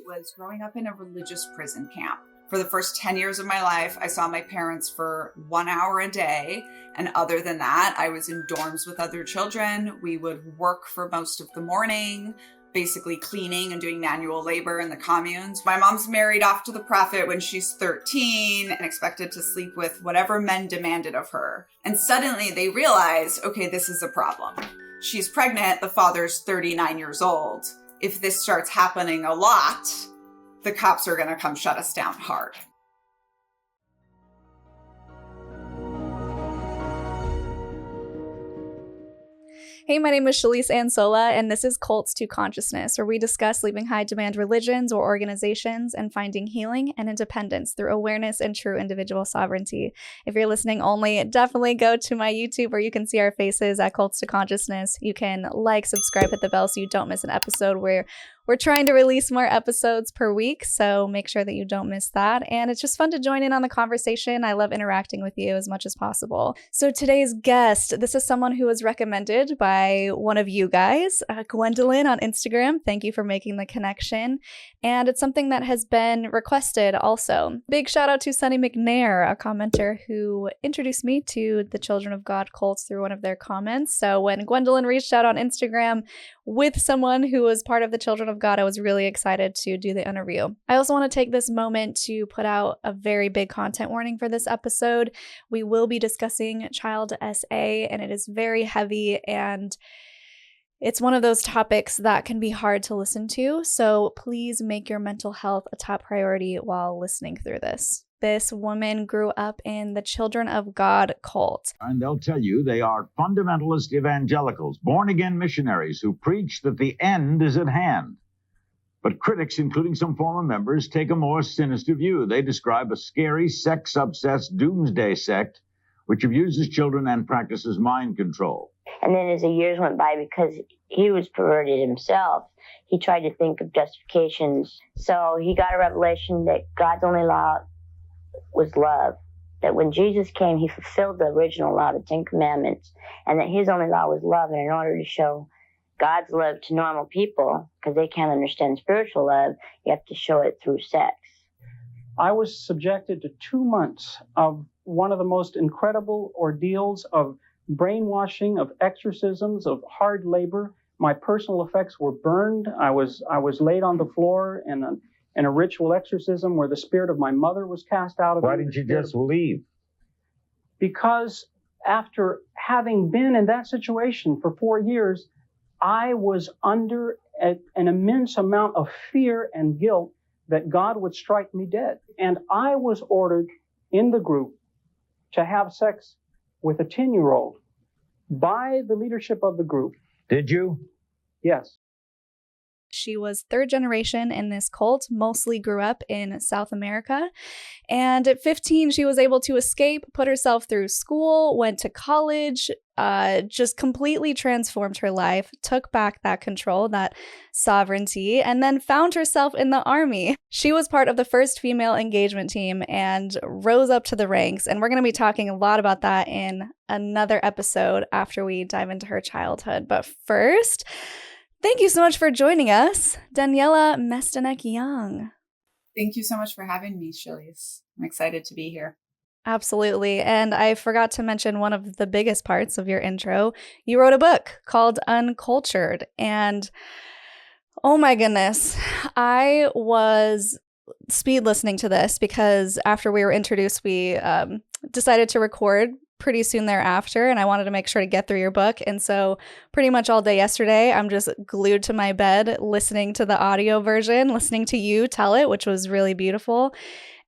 was growing up in a religious prison camp. For the first 10 years of my life, I saw my parents for 1 hour a day. And other than that, I was in dorms with other children. We would work for most of the morning, basically cleaning and doing manual labor in the communes. My mom's married off to the prophet when she's 13 and expected to sleep with whatever men demanded of her. And suddenly they realize, okay, this is a problem. She's pregnant, the father's 39 years old. If this starts happening a lot, the cops are going to come shut us down hard. Hey, my name is Shelise and this is Cults to Consciousness, where we discuss leaving high-demand religions or organizations and finding healing and independence through awareness and true individual sovereignty. If you're listening only, definitely go to my YouTube where you can see our faces at Cults to Consciousness. You can like, subscribe, hit the bell so you don't miss an episode. We're trying to release more episodes per week, so make sure that you don't miss that. And it's just fun to join in on the conversation. I love interacting with you as much as possible. So today's guest, this is someone who was recommended by one of you guys, Gwendolyn on Instagram. Thank you for making the connection. And it's something that has been requested also. Big shout out to Sunny McNair, a commenter who introduced me to the Children of God cults through one of their comments. So when Gwendolyn reached out on Instagram with someone who was part of the Children of God, I was really excited to do the interview. I also want to take this moment to put out a very big content warning for this episode. We will be discussing child SA, and it is very heavy, and it's one of those topics that can be hard to listen to. So please make your mental health a top priority while listening through this. This woman grew up in the Children of God cult. And they'll tell you they are fundamentalist evangelicals, born-again missionaries who preach that the end is at hand. But critics, including some former members, take a more sinister view. They describe a scary, sex-obsessed doomsday sect which abuses children and practices mind control. And then as the years went by, because he was perverted himself, he tried to think of justifications. So he got a revelation that God's only law was love. That when Jesus came, he fulfilled the original law, the Ten Commandments, and that his only law was love. And in order to show God's love to normal people, because they can't understand spiritual love, you have to show it through sex. I was subjected to 2 months of one of the most incredible ordeals of brainwashing, of exorcisms, of hard labor. My personal effects were burned. I was laid on the floor in a ritual exorcism where the spirit of my mother was cast out of me. Why didn't you just leave? Because after having been in that situation for 4 years, I was under an immense amount of fear and guilt that God would strike me dead. And I was ordered in the group to have sex with a 10-year-old by the leadership of the group. Did you? Yes. She was third generation in this cult, mostly grew up in South America. And at 15, she was able to escape, put herself through school, went to college, just completely transformed her life, took back that control, that sovereignty, and then found herself in the army. She was part of the first female engagement team and rose up to the ranks. And we're going to be talking a lot about that in another episode after we dive into her childhood. But first, thank you so much for joining us, Daniella Mestyanek Young. Thank you so much for having me, Shelise. I'm excited to be here. Absolutely. And I forgot to mention one of the biggest parts of your intro. You wrote a book called Uncultured. And oh my goodness, I was speed listening to this because after we were introduced, we decided to record pretty soon thereafter, and I wanted to make sure to get through your book. And so pretty much all day yesterday, I'm just glued to my bed listening to the audio version, listening to you tell it, which was really beautiful.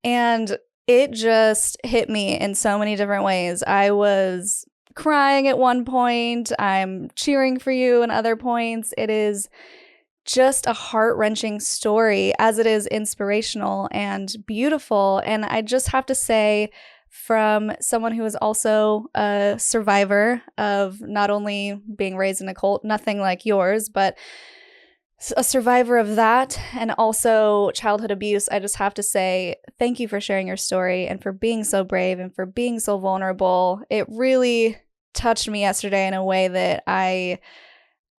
And it just hit me in so many different ways. I was crying at one point. I'm cheering for you in other points. It is just a heart-wrenching story, as it is inspirational and beautiful. And I just have to say, from someone who is also a survivor of not only being raised in a cult, nothing like yours, but a survivor of that and also childhood abuse, I just have to say thank you for sharing your story and for being so brave and for being so vulnerable. It really touched me yesterday in a way that I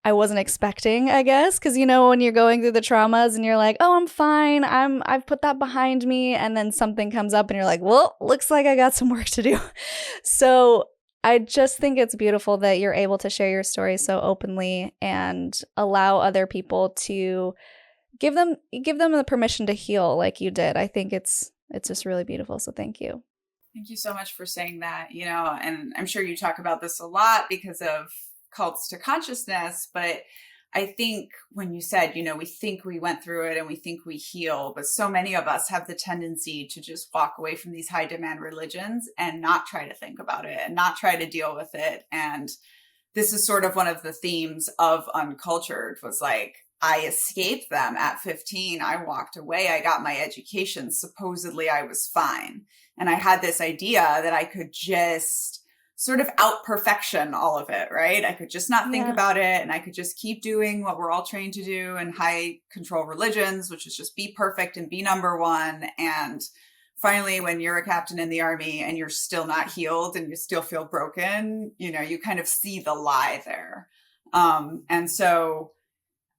I wasn't expecting, I guess, because when you're going through the traumas and you're like, oh, I'm fine, I've put that behind me, and then something comes up and you're like, well, looks like I got some work to do. So I just think it's beautiful that you're able to share your story so openly and allow other people to give them the permission to heal like you did. I think it's just really beautiful. So thank you. Thank you so much for saying that, and I'm sure you talk about this a lot because of cults to consciousness, but I think when you said, we think we went through it and we think we heal, but so many of us have the tendency to just walk away from these high demand religions and not try to think about it and not try to deal with it. And this is sort of one of the themes of Uncultured, was like, I escaped them at 15. I walked away. I got my education. Supposedly I was fine. And I had this idea that I could just sort of out perfection all of it, right? I could just not think about it, and I could just keep doing what we're all trained to do in high control religions, which is just be perfect and be number one. And finally, when you're a captain in the army and you're still not healed and you still feel broken, you kind of see the lie there. And so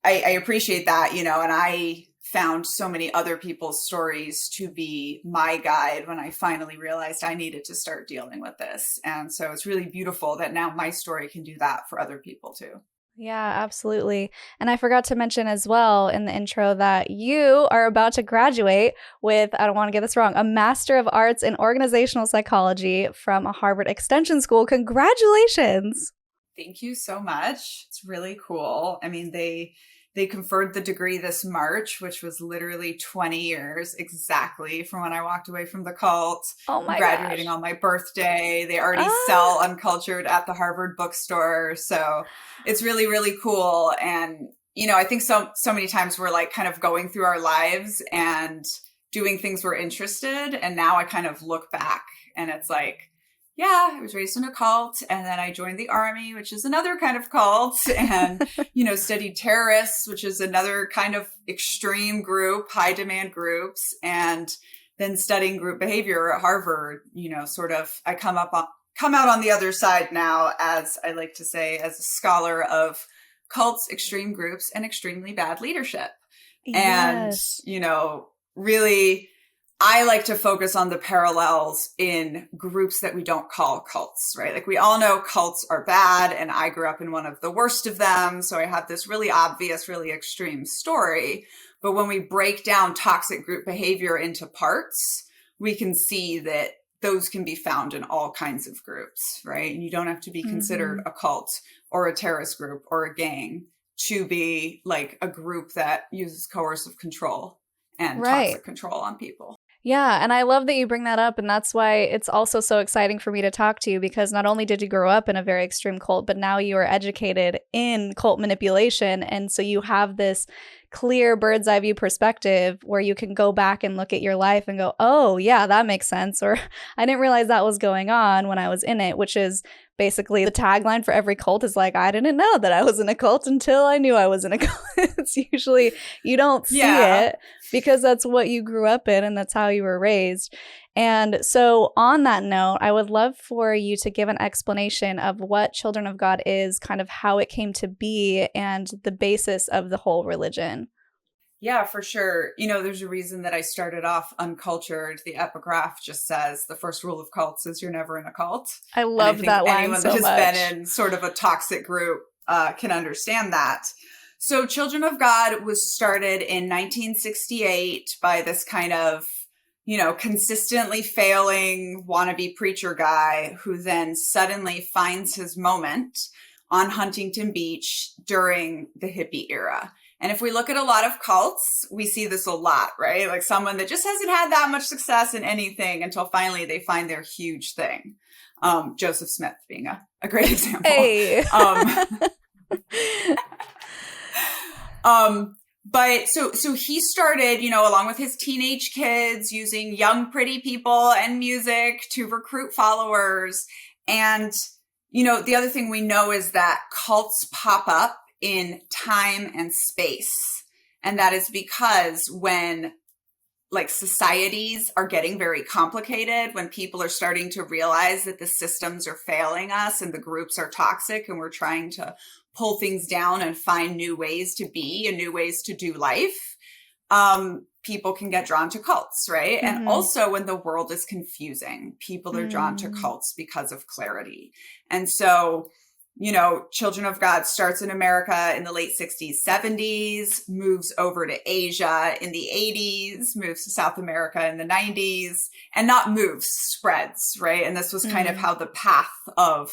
I appreciate that, and I found so many other people's stories to be my guide when I finally realized I needed to start dealing with this. And so it's really beautiful that now my story can do that for other people too. Yeah, absolutely. And I forgot to mention as well in the intro that you are about to graduate with, I don't want to get this wrong, a Master of Arts in Organizational Psychology from a Harvard Extension School. Congratulations. Thank you so much. It's really cool. I mean, they conferred the degree this March, which was literally 20 years exactly from when I walked away from the cult. Oh my graduating gosh. on my birthday. They already sell Uncultured at the Harvard bookstore. So it's really, really cool. And, I think so many times we're like kind of going through our lives and doing things we're interested. And now I kind of look back and it's like, yeah, I was raised in a cult, and then I joined the army, which is another kind of cult, and, studied terrorists, which is another kind of extreme group, high demand groups, and then studying group behavior at Harvard, sort of, I come out on the other side now, as I like to say, as a scholar of cults, extreme groups, and extremely bad leadership. Yes. And, really, I like to focus on the parallels in groups that we don't call cults, right? Like we all know cults are bad, and I grew up in one of the worst of them. So I have this really obvious, really extreme story. But when we break down toxic group behavior into parts, we can see that those can be found in all kinds of groups, right? And you don't have to be considered a cult or a terrorist group or a gang to be like a group that uses coercive control and toxic control on people. Yeah, and I love that you bring that up, and that's why it's also so exciting for me to talk to you, because not only did you grow up in a very extreme cult, but now you are educated in cult manipulation, and so you have this clear bird's eye view perspective where you can go back and look at your life and go, oh, yeah, that makes sense, or I didn't realize that was going on when I was in it, which is basically the tagline for every cult is like, I didn't know that I was in a cult until I knew I was in a cult. It's usually, you don't see it because that's what you grew up in and that's how you were raised. And so on that note, I would love for you to give an explanation of what Children of God is, kind of how it came to be, and the basis of the whole religion. Yeah, for sure. There's a reason that I started off Uncultured. The epigraph just says the first rule of cults is you're never in a cult. I love that line anyone so that has much. been in sort of a toxic group can understand that. So Children of God was started in 1968 by this kind of, consistently failing wannabe preacher guy who then suddenly finds his moment on Huntington Beach during the hippie era. And if we look at a lot of cults, we see this a lot, right? Like someone that just hasn't had that much success in anything until finally they find their huge thing. Joseph Smith being a great example. Hey. But so he started, along with his teenage kids, using young, pretty people and music to recruit followers. And, the other thing we know is that cults pop up in time and space. And that is because when like societies are getting very complicated, when people are starting to realize that the systems are failing us and the groups are toxic and we're trying to pull things down and find new ways to be and new ways to do life, people can get drawn to cults, right? And also when the world is confusing, people are drawn to cults because of clarity. And so, you know, Children of God starts in America in the late 60s, 70s, moves over to Asia in the 80s, moves to South America in the 90s, and not moves, spreads, right? And this was kind of how the path of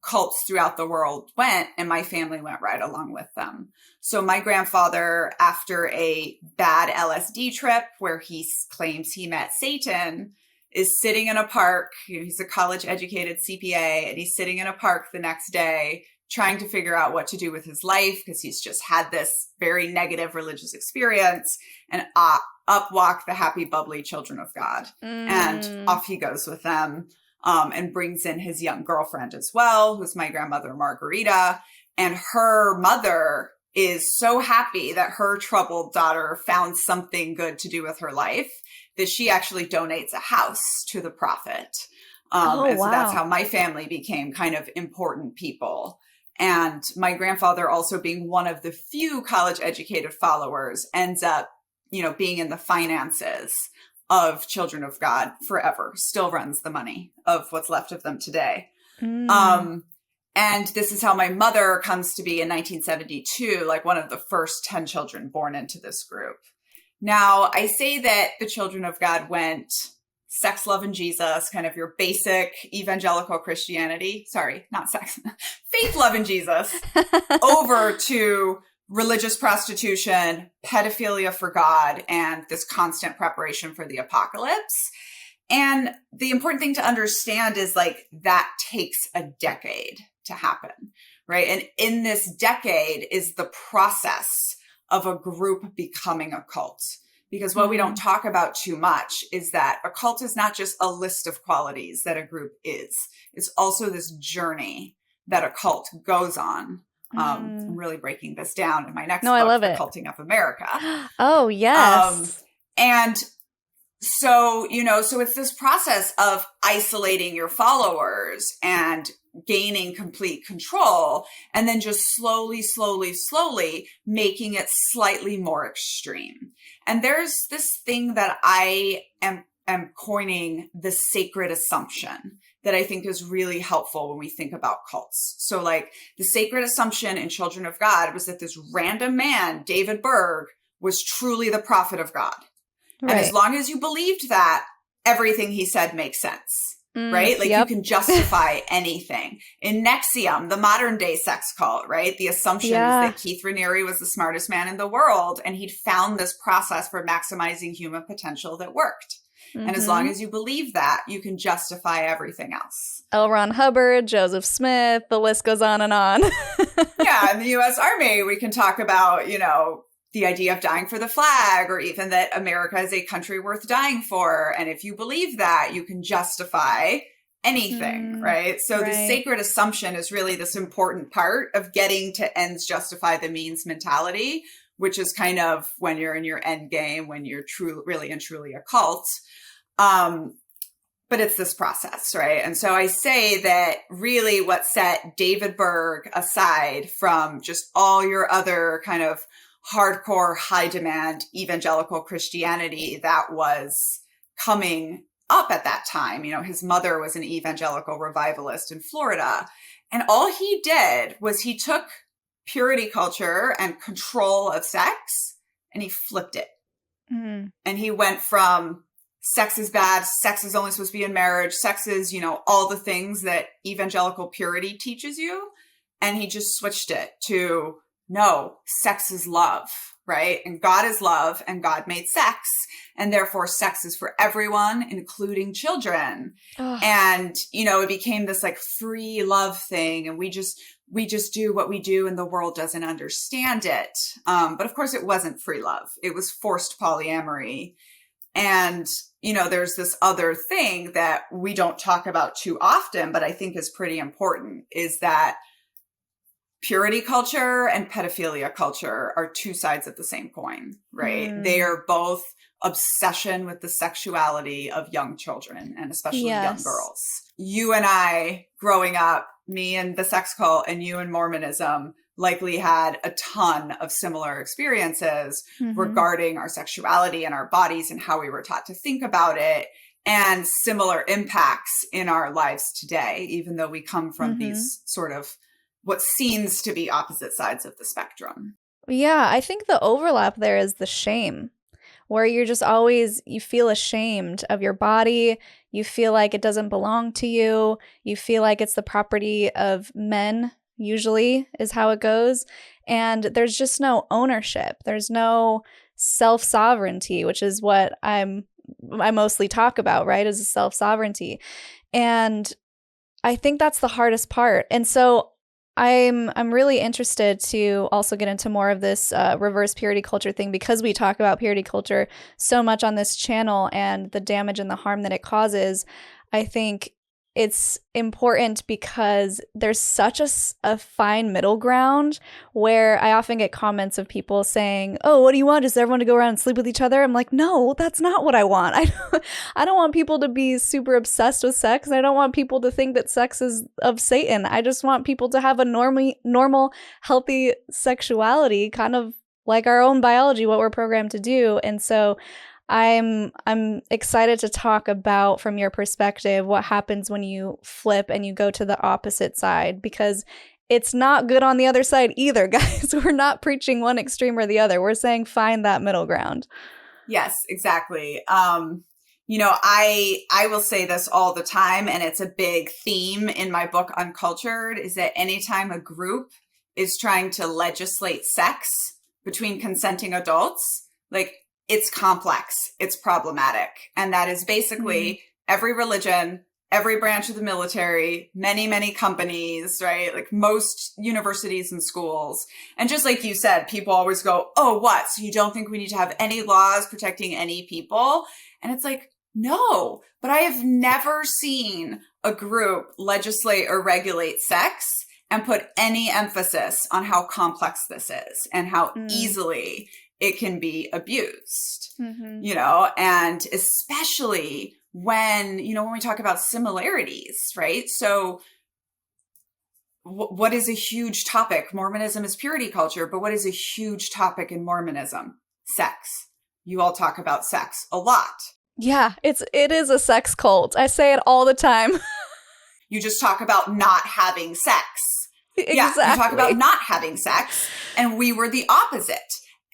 cults throughout the world went, and my family went right along with them. So my grandfather, after a bad LSD trip where he claims he met Satan, is sitting in a park. You know, he's a college educated CPA, and he's sitting in a park the next day trying to figure out what to do with his life because he's just had this very negative religious experience. And up walk the happy, bubbly Children of God. And off he goes with them. And brings in his young girlfriend as well, who's my grandmother, Margarita. And her mother is so happy that her troubled daughter found something good to do with her life that she actually donates a house to the prophet. And so that's how my family became kind of important people. And my grandfather, also being one of the few college educated followers, ends up, you know, being in the finances of Children of God forever, still runs the money of what's left of them today. And this is how my mother comes to be in 1972, like one of the first 10 children born into this group. Now, I say that the Children of God went sex, love, and Jesus, kind of your basic evangelical Christianity. Sorry, not sex, faith, love, and Jesus, over to religious prostitution, pedophilia for God, and this constant preparation for the apocalypse. And the important thing to understand is like that takes a decade to happen, right? And in this decade is the process of a group becoming a cult. Because what we don't talk about too much is that a cult is not just a list of qualities that a group is. It's also this journey that a cult goes on. I'm really breaking this down in my next book, I love The it. Culting of America. Oh, yes. And so, you know, so it's this process of isolating your followers and gaining complete control, and then just slowly making it slightly more extreme. And there's this thing that I am coining the sacred assumption that I think is really helpful when we think about cults. So like the sacred assumption in Children of God was that this random man, David Berg, was truly the prophet of God. Right. And as long as you believed that, everything he said makes sense. Right? Like you can justify anything. In Nexium, the modern day sex cult, right? The assumption is that Keith Raniere was the smartest man in the world, and he'd found this process for maximizing human potential that worked. And as long as you believe that, you can justify everything else. L. Ron Hubbard, Joseph Smith, the list goes on and on. Yeah, in the U.S. Army, we can talk about, you know, the idea of dying for the flag, or even that America is a country worth dying for. And if you believe that, you can justify anything, right? So the sacred assumption is really this important part of getting to ends justify the means mentality, which is kind of when you're in your end game, when you're really and truly a cult. But it's this process, right? And so I say that really what set David Berg aside from just all your other kind of hardcore, high demand evangelical Christianity that was coming up at that time. You know, his mother was an evangelical revivalist in Florida. And all he did was he took purity culture and control of sex and he flipped it. And he went from sex is bad, sex is only supposed to be in marriage, sex is, you know, all the things that evangelical purity teaches you. And he just switched it to no, sex is love, right? And God is love, and God made sex, and therefore sex is for everyone, including children. And, you know, it became this like free love thing, and we just do what we do, and the world doesn't understand it. But of course, it wasn't free love. It was forced polyamory. And, you know, there's this other thing that we don't talk about too often, but I think is pretty important, is that purity culture and pedophilia culture are two sides of the same coin, right? They are both obsession with the sexuality of young children, and especially young girls. You and I growing up, me and the sex cult and you and Mormonism, likely had a ton of similar experiences Mm-hmm. regarding our sexuality and our bodies and how we were taught to think about it, and similar impacts in our lives today, even though we come from Mm-hmm. these sort of what seems to be opposite sides of the spectrum. Yeah, I think the overlap there is the shame, where you're just always, you feel ashamed of your body. You feel like it doesn't belong to you. You feel like it's the property of men, usually, is how it goes. And there's just no ownership. There's no self-sovereignty, which is what I mostly talk about, right? Is self-sovereignty. And I think that's the hardest part. And so I'm really interested to also get into more of this reverse purity culture thing, because we talk about purity culture so much on this channel and the damage and the harm that it causes. I think it's important because there's such a fine middle ground where I often get comments of people saying, "Oh, what do you want? Just everyone to go around and sleep with each other?" I'm like, no, that's not what I want. I don't want people to be super obsessed with sex. I don't want people to think that sex is of Satan. I just want people to have a normal, healthy sexuality, kind of like our own biology, what we're programmed to do. And so I'm excited to talk about, from your perspective, what happens when you flip and you go to the opposite side, because it's not good on the other side either, guys. We're not preaching one extreme or the other. We're saying find that middle ground. Yes, exactly. You know, I will say this all the time, and it's a big theme in my book, Uncultured, is that anytime a group is trying to legislate sex between consenting adults, like, it's complex, it's problematic. And that is basically every religion, every branch of the military, many companies, right? Like most universities and schools. And just like you said, people always go, "Oh, what? So you don't think we need to have any laws protecting any people?" And it's like, no, but I have never seen a group legislate or regulate sex and put any emphasis on how complex this is and how easily it can be abused, you know, and especially when, you know, when we talk about similarities, right? So what is a huge topic? Mormonism is purity culture, but what is a huge topic in Mormonism? Sex. You all talk about sex a lot. Yeah, it is a sex cult. I say it all the time. You just talk about not having sex. Exactly. Yeah, you talk about not having sex, and we were the opposite.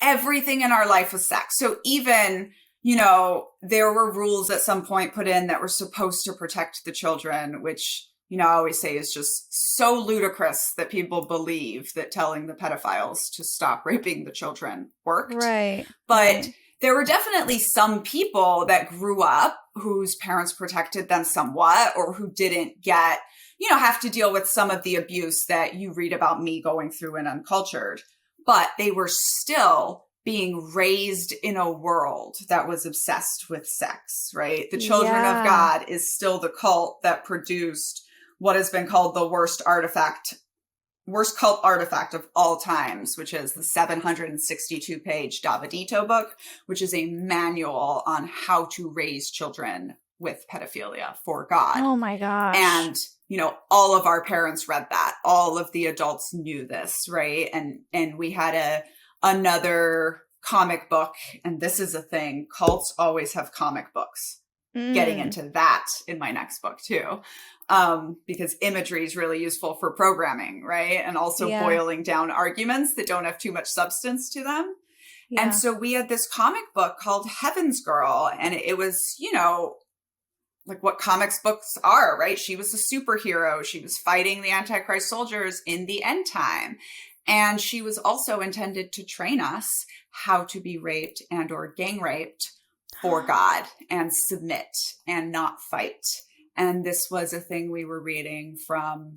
Everything in our life was sex. So even, you know, there were rules at some point put in that were supposed to protect the children, which, you know, I always say is just so ludicrous that people believe that telling the pedophiles to stop raping the children worked. Right. But there were definitely some people that grew up whose parents protected them somewhat, or who didn't get, you know, have to deal with some of the abuse that you read about me going through in Uncultured. But they were still being raised in a world that was obsessed with sex, right? The Children of God is still the cult that produced what has been called the worst cult artifact of all times, which is the 762-page Davidito book, which is a manual on how to raise children with pedophilia for God. Oh my gosh. And, you know, all of our parents read that. All of the adults knew this, right? And we had another comic book, and this is a thing. Cults always have comic books. Getting into that in my next book too. Because imagery is really useful for programming, right? And also boiling down arguments that don't have too much substance to them. Yeah. And so we had this comic book called Heaven's Girl, and it was, you know, like what comics books are, right? She was a superhero. She was fighting the Antichrist soldiers in the end time. And she was also intended to train us how to be raped and or gang raped for God and submit and not fight. And this was a thing we were reading from,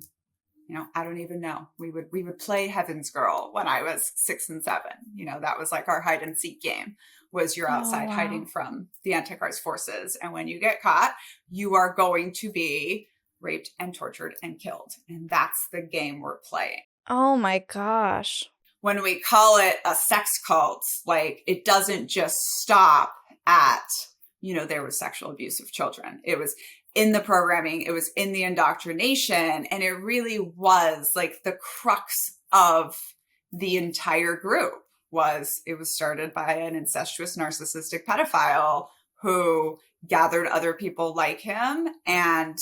you know, I don't even know. We would play Heaven's Girl when I was 6 and 7. You know, that was like our hide and seek game, was you're outside hiding from the Antichrist forces. And when you get caught, you are going to be raped and tortured and killed. And that's the game we're playing. Oh my gosh. When we call it a sex cult, like, it doesn't just stop at, you know, there was sexual abuse of children. It was in the programming, it was in the indoctrination, and it really was like the crux of the entire group was started by an incestuous narcissistic pedophile who gathered other people like him and,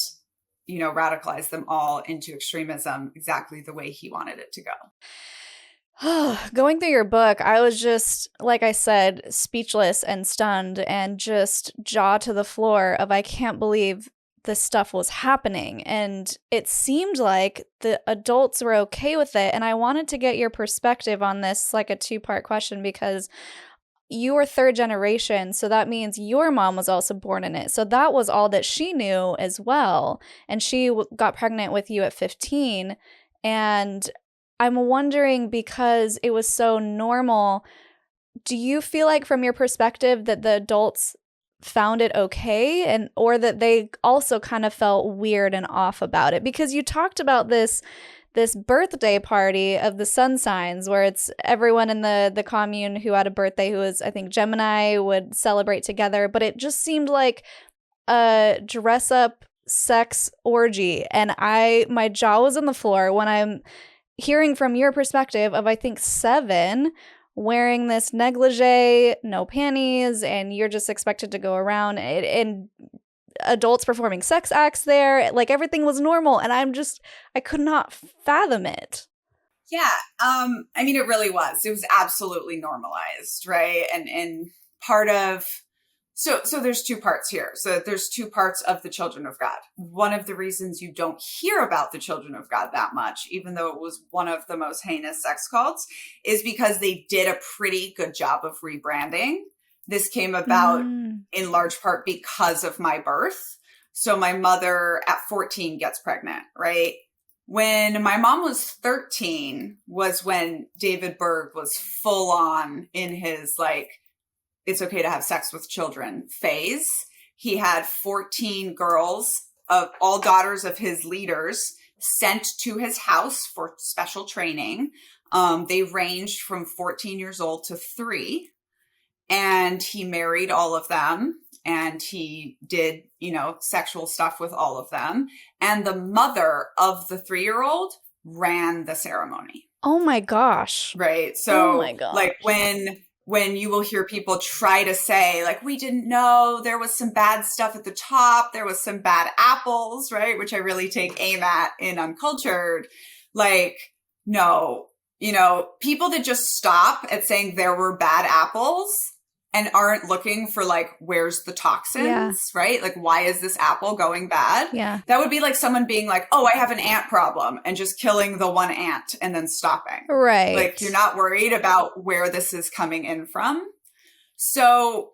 you know, radicalized them all into extremism exactly the way he wanted it to go. Going through your book, I was just, like I said, speechless and stunned and just jaw to the floor of I can't believe this stuff was happening. And it seemed like the adults were okay with it. And I wanted to get your perspective on this, like a two-part question, because you were third generation. So that means your mom was also born in it. So that was all that she knew as well. And she got pregnant with you at 15. And I'm wondering, because it was so normal, do you feel like from your perspective that the adults found it okay, and or that they also kind of felt weird and off about it? Because you talked about this birthday party of the sun signs where it's everyone in the commune who had a birthday who was, I think, Gemini, would celebrate together, but it just seemed like a dress up sex orgy. And my jaw was on the floor when I'm hearing from your perspective of, I think, 7 wearing this negligee, no panties, and you're just expected to go around and adults performing sex acts there. Like, everything was normal. And I could not fathom it. Yeah. I mean, it really was. It was absolutely normalized, right? And part of, so there's 2 parts here. So there's 2 parts of the Children of God. One of the reasons you don't hear about the Children of God that much, even though it was one of the most heinous sex cults, is because they did a pretty good job of rebranding. This came about in large part because of my birth. So my mother at 14 gets pregnant, right? When my mom was 13 was when David Berg was full on in his, like, it's okay to have sex with children phase. He had 14 girls, all daughters of his leaders, sent to his house for special training. They ranged from 14 years old to 3. And he married all of them. And he did, you know, sexual stuff with all of them. And the mother of the 3-year-old ran the ceremony. Oh my gosh. Right. So, oh my gosh. Like when you will hear people try to say, like, we didn't know, there was some bad stuff at the top, there was some bad apples, right? Which I really take aim at in Uncultured. Like, no, you know, people that just stop at saying there were bad apples and aren't looking for, like, where's the toxins, right? Like, why is this apple going bad? Yeah. That would be like someone being like, oh, I have an ant problem, and just killing the one ant and then stopping. Right. Like, you're not worried about where this is coming in from. So,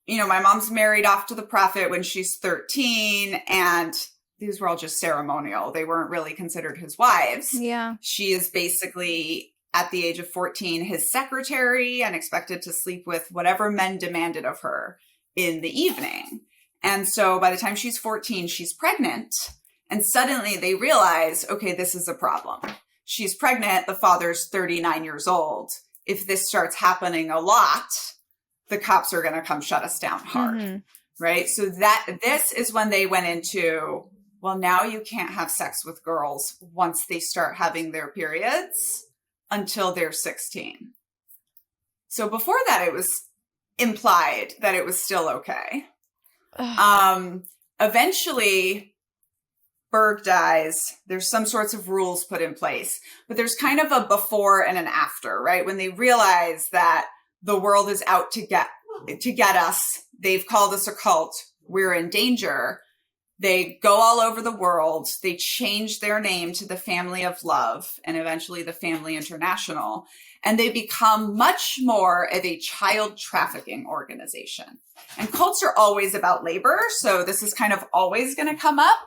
you know, my mom's married off to the prophet when she's 13, and these were all just ceremonial. They weren't really considered his wives. Yeah. She is basically, at the age of 14, his secretary and expected to sleep with whatever men demanded of her in the evening. And so by the time she's 14, she's pregnant. And suddenly they realize, okay, this is a problem. She's pregnant. The father's 39 years old. If this starts happening a lot, the cops are going to come shut us down hard. Right? So this is when they went into, well, now you can't have sex with girls once they start having their periods until they're 16. So before that, it was implied that it was still okay. Eventually, Berg dies. There's some sorts of rules put in place, but there's kind of a before and an after, right? When they realize that the world is out to get us, they've called us a cult, we're in danger. They go all over the world. They change their name to the Family of Love and eventually the Family International. And they become much more of a child trafficking organization. And cults are always about labor. So this is kind of always going to come up.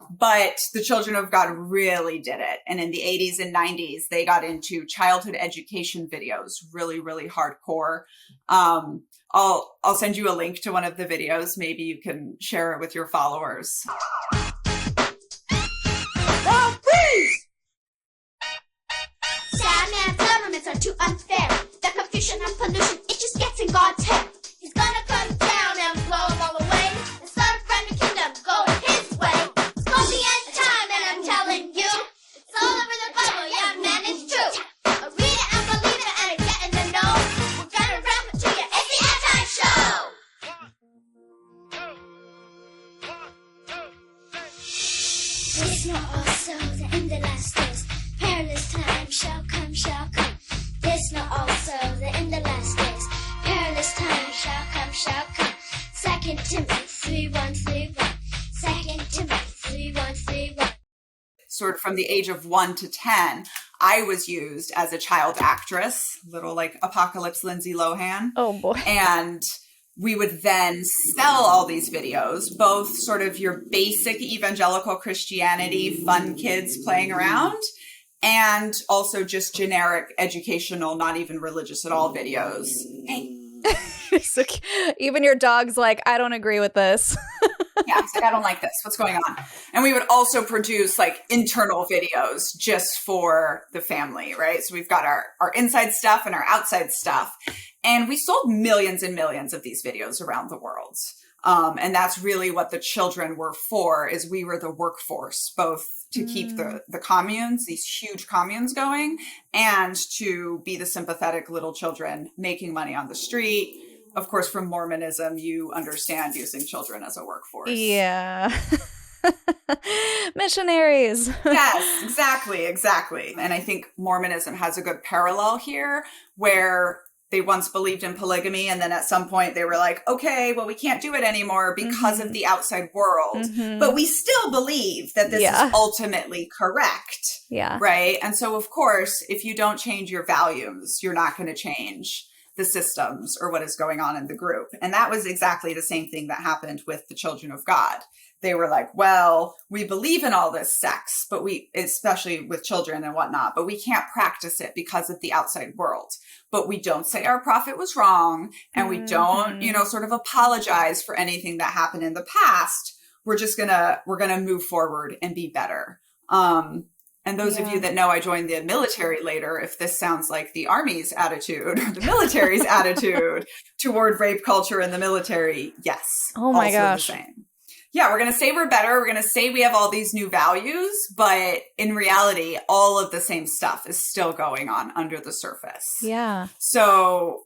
But the Children of God really did it. And in the 80s and 90s, they got into childhood education videos, really, really hardcore. I'll send you a link to one of the videos. Maybe you can share it with your followers. Sad man's governments are too unfair. The confusion and pollution, it just gets in God's head. He's gonna come down and blow them all away. And start a brand new kingdom going his way. It's gonna be end time, and I'm telling you, it's all over the Bible, yeah, man, it's true. Read This not also the in the last days. Perilous time shall come, shall come. This not also the in the last days. Perilous time shall come, shall come. 2 Timothy 3:1. 2 Timothy 3:1. Sort of from the age of 1 to 10, I was used as a child actress, little like Apocalypse Lindsay Lohan. Oh boy. And we would then sell all these videos, both sort of your basic evangelical Christianity, fun kids playing around, and also just generic educational, not even religious at all videos. Hey. So, even your dog's like, I don't agree with this. Yeah, it's like, I don't like this. What's going on? And we would also produce like internal videos just for the family, right? So we've got our inside stuff and our outside stuff. And we sold millions and millions of these videos around the world. And that's really what the children were for, is we were the workforce, both to keep the communes, these huge communes going, and to be the sympathetic little children making money on the street. Of course, from Mormonism, you understand using children as a workforce. Yeah. Missionaries. Yes, exactly. And I think Mormonism has a good parallel here, where they once believed in polygamy, and then at some point they were like, okay, well, we can't do it anymore because of the outside world. But we still believe that this is ultimately correct. Yeah. Right? And so, of course, if you don't change your values, you're not going to change the systems or what is going on in the group. And that was exactly the same thing that happened with the children of God. They were like, well, we believe in all this sex, but especially with children and whatnot, but we can't practice it because of the outside world. But we don't say our prophet was wrong, and we don't, sort of apologize for anything that happened in the past. We're gonna move forward and be better. And those of you that know I joined the military later, if this sounds like the Army's attitude or the military's attitude toward rape culture in the military, yes. Oh my gosh. The same. Yeah, we're going to say we're better. We're going to say we have all these new values, but in reality, all of the same stuff is still going on under the surface. Yeah. So,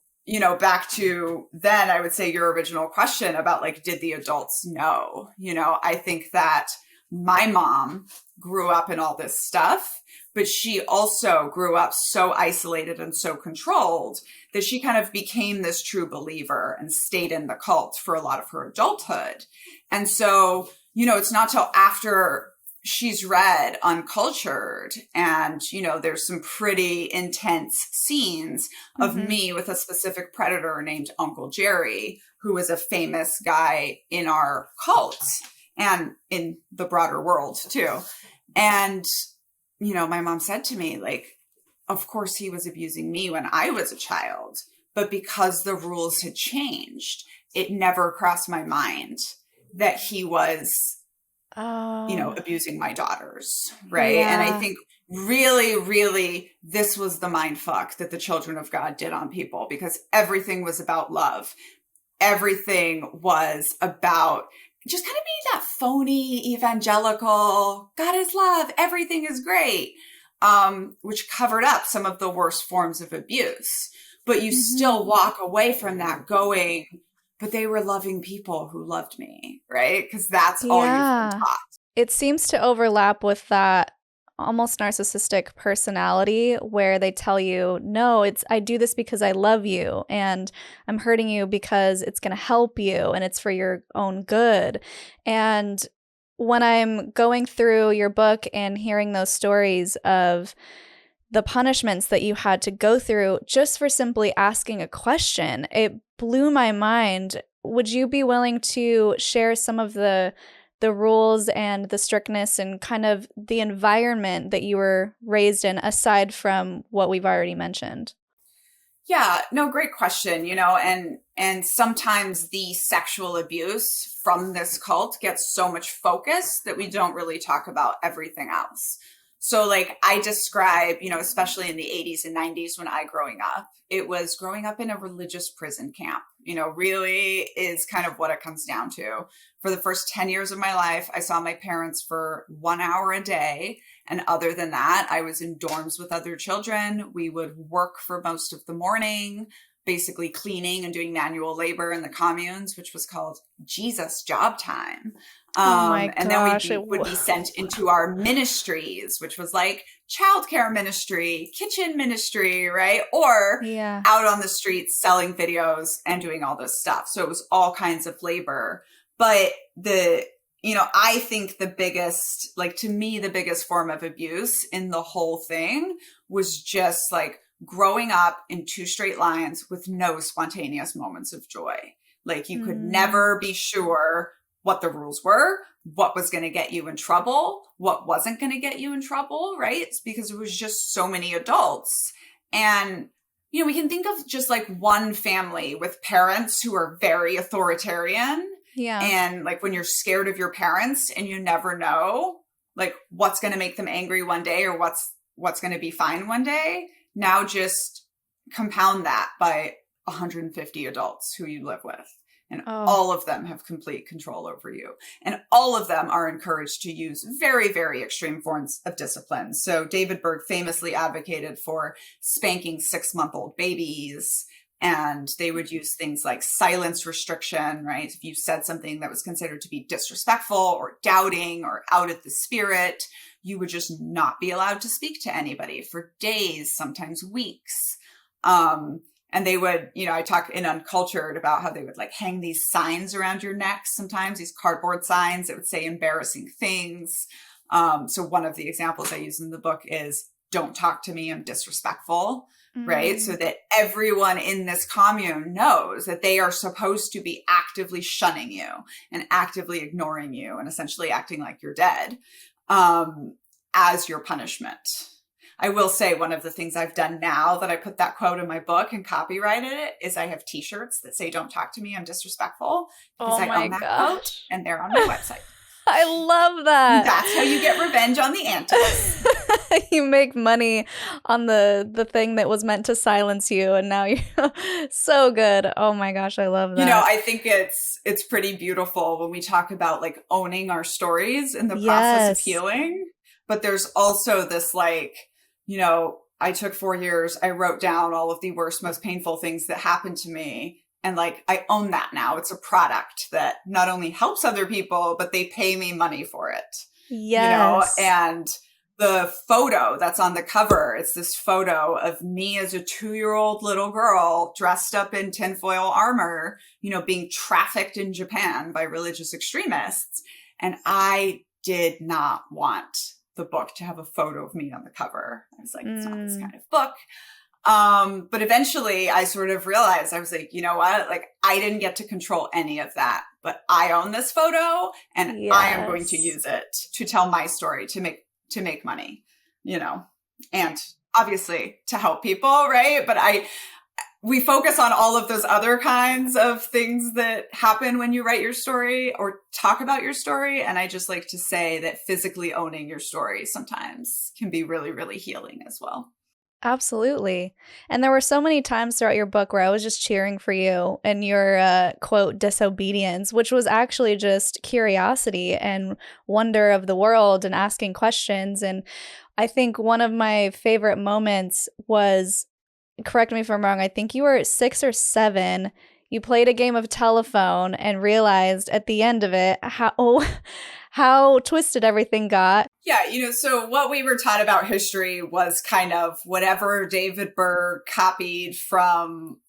back to then, I would say your original question about like, did the adults know? I think that my mom grew up in all this stuff, but she also grew up so isolated and so controlled that she kind of became this true believer and stayed in the cult for a lot of her adulthood. And so, it's not till after she's read Uncultured and, there's some pretty intense scenes of me with a specific predator named Uncle Jerry, who was a famous guy in our cult and in the broader world too. And, my mom said to me, like, of course he was abusing me when I was a child, but because the rules had changed, it never crossed my mind that he was, abusing my daughters. Right. Yeah. And I think really, really, this was the mind fuck that the children of God did on people, because everything was about love. Everything was about just kind of being that phony evangelical, God is love, everything is great, which covered up some of the worst forms of abuse. But you still walk away from that going, but they were loving people who loved me, right? Because that's all you've been taught. It seems to overlap with that almost narcissistic personality where they tell you, no, I do this because I love you, and I'm hurting you because it's going to help you and it's for your own good. And when I'm going through your book and hearing those stories of the punishments that you had to go through just for simply asking a question, it blew my mind. Would you be willing to share some of the rules and the strictness and kind of the environment that you were raised in, aside from what we've already mentioned? Yeah, no, great question, and sometimes the sexual abuse from this cult gets so much focus that we don't really talk about everything else. So like I describe, especially in the 80s and 90s when growing up, it was growing up in a religious prison camp, really is kind of what it comes down to. For the first 10 years of my life, I saw my parents for 1 hour a day. And other than that, I was in dorms with other children. We would work for most of the morning. basically cleaning and doing manual labor in the communes, which was called Jesus Job Time. Oh my And then gosh, would be sent into our ministries, which was like childcare ministry, kitchen ministry, right? Or yeah. out on the streets selling videos and doing all this stuff. So it was all kinds of labor. But I think the biggest, like to me, the biggest form of abuse in the whole thing was just like growing up in 2 straight lines with no spontaneous moments of joy. Like you could never be sure what the rules were, what was going to get you in trouble, what wasn't going to get you in trouble, right? It's because it was just so many adults. And, we can think of just like one family with parents who are very authoritarian. Yeah. And like when you're scared of your parents and you never know like what's going to make them angry one day or what's going to be fine one day. Now just compound that by 150 adults who you live with. And all of them have complete control over you. And all of them are encouraged to use very, very extreme forms of discipline. So David Berg famously advocated for spanking 6-month-old babies. And they would use things like silence restriction, right? If you said something that was considered to be disrespectful or doubting or out of the spirit, you would just not be allowed to speak to anybody for days, sometimes weeks. And they would, I talk in Uncultured about how they would like hang these signs around your neck sometimes, these cardboard signs that would say embarrassing things. So one of the examples I use in the book is, don't talk to me, I'm disrespectful, right? So that everyone in this commune knows that they are supposed to be actively shunning you and actively ignoring you and essentially acting like you're dead as your punishment. I will say one of the things I've done now that I put that quote in my book and copyrighted it is I have t-shirts that say, don't talk to me, I'm disrespectful. Because I own that quote and they're on my website. I love that. That's how you get revenge on the antis. You make money on the thing that was meant to silence you, and now you're so good. Oh my gosh, I love that. I think it's pretty beautiful when we talk about like owning our stories in the process of healing. But there's also this like, I took 4 years, I wrote down all of the worst, most painful things that happened to me. And like, I own that now. It's a product that not only helps other people, but they pay me money for it. Yes. And the photo that's on the cover, it's this photo of me as a 2-year-old little girl dressed up in tinfoil armor, being trafficked in Japan by religious extremists. And I did not want the book to have a photo of me on the cover. I was like, it's not this kind of book. But eventually I sort of realized, I was like, you know what? Like I didn't get to control any of that, but I own this photo and I am going to use it to tell my story, to make money, and obviously to help people. Right. But we focus on all of those other kinds of things that happen when you write your story or talk about your story. And I just like to say that physically owning your story sometimes can be really, really healing as well. Absolutely. And there were so many times throughout your book where I was just cheering for you and your, quote, disobedience, which was actually just curiosity and wonder of the world and asking questions. And I think one of my favorite moments was, correct me if I'm wrong, I think you were 6 or 7. You played a game of telephone and realized at the end of it how twisted everything got. Yeah, so what we were taught about history was kind of whatever David Berg copied from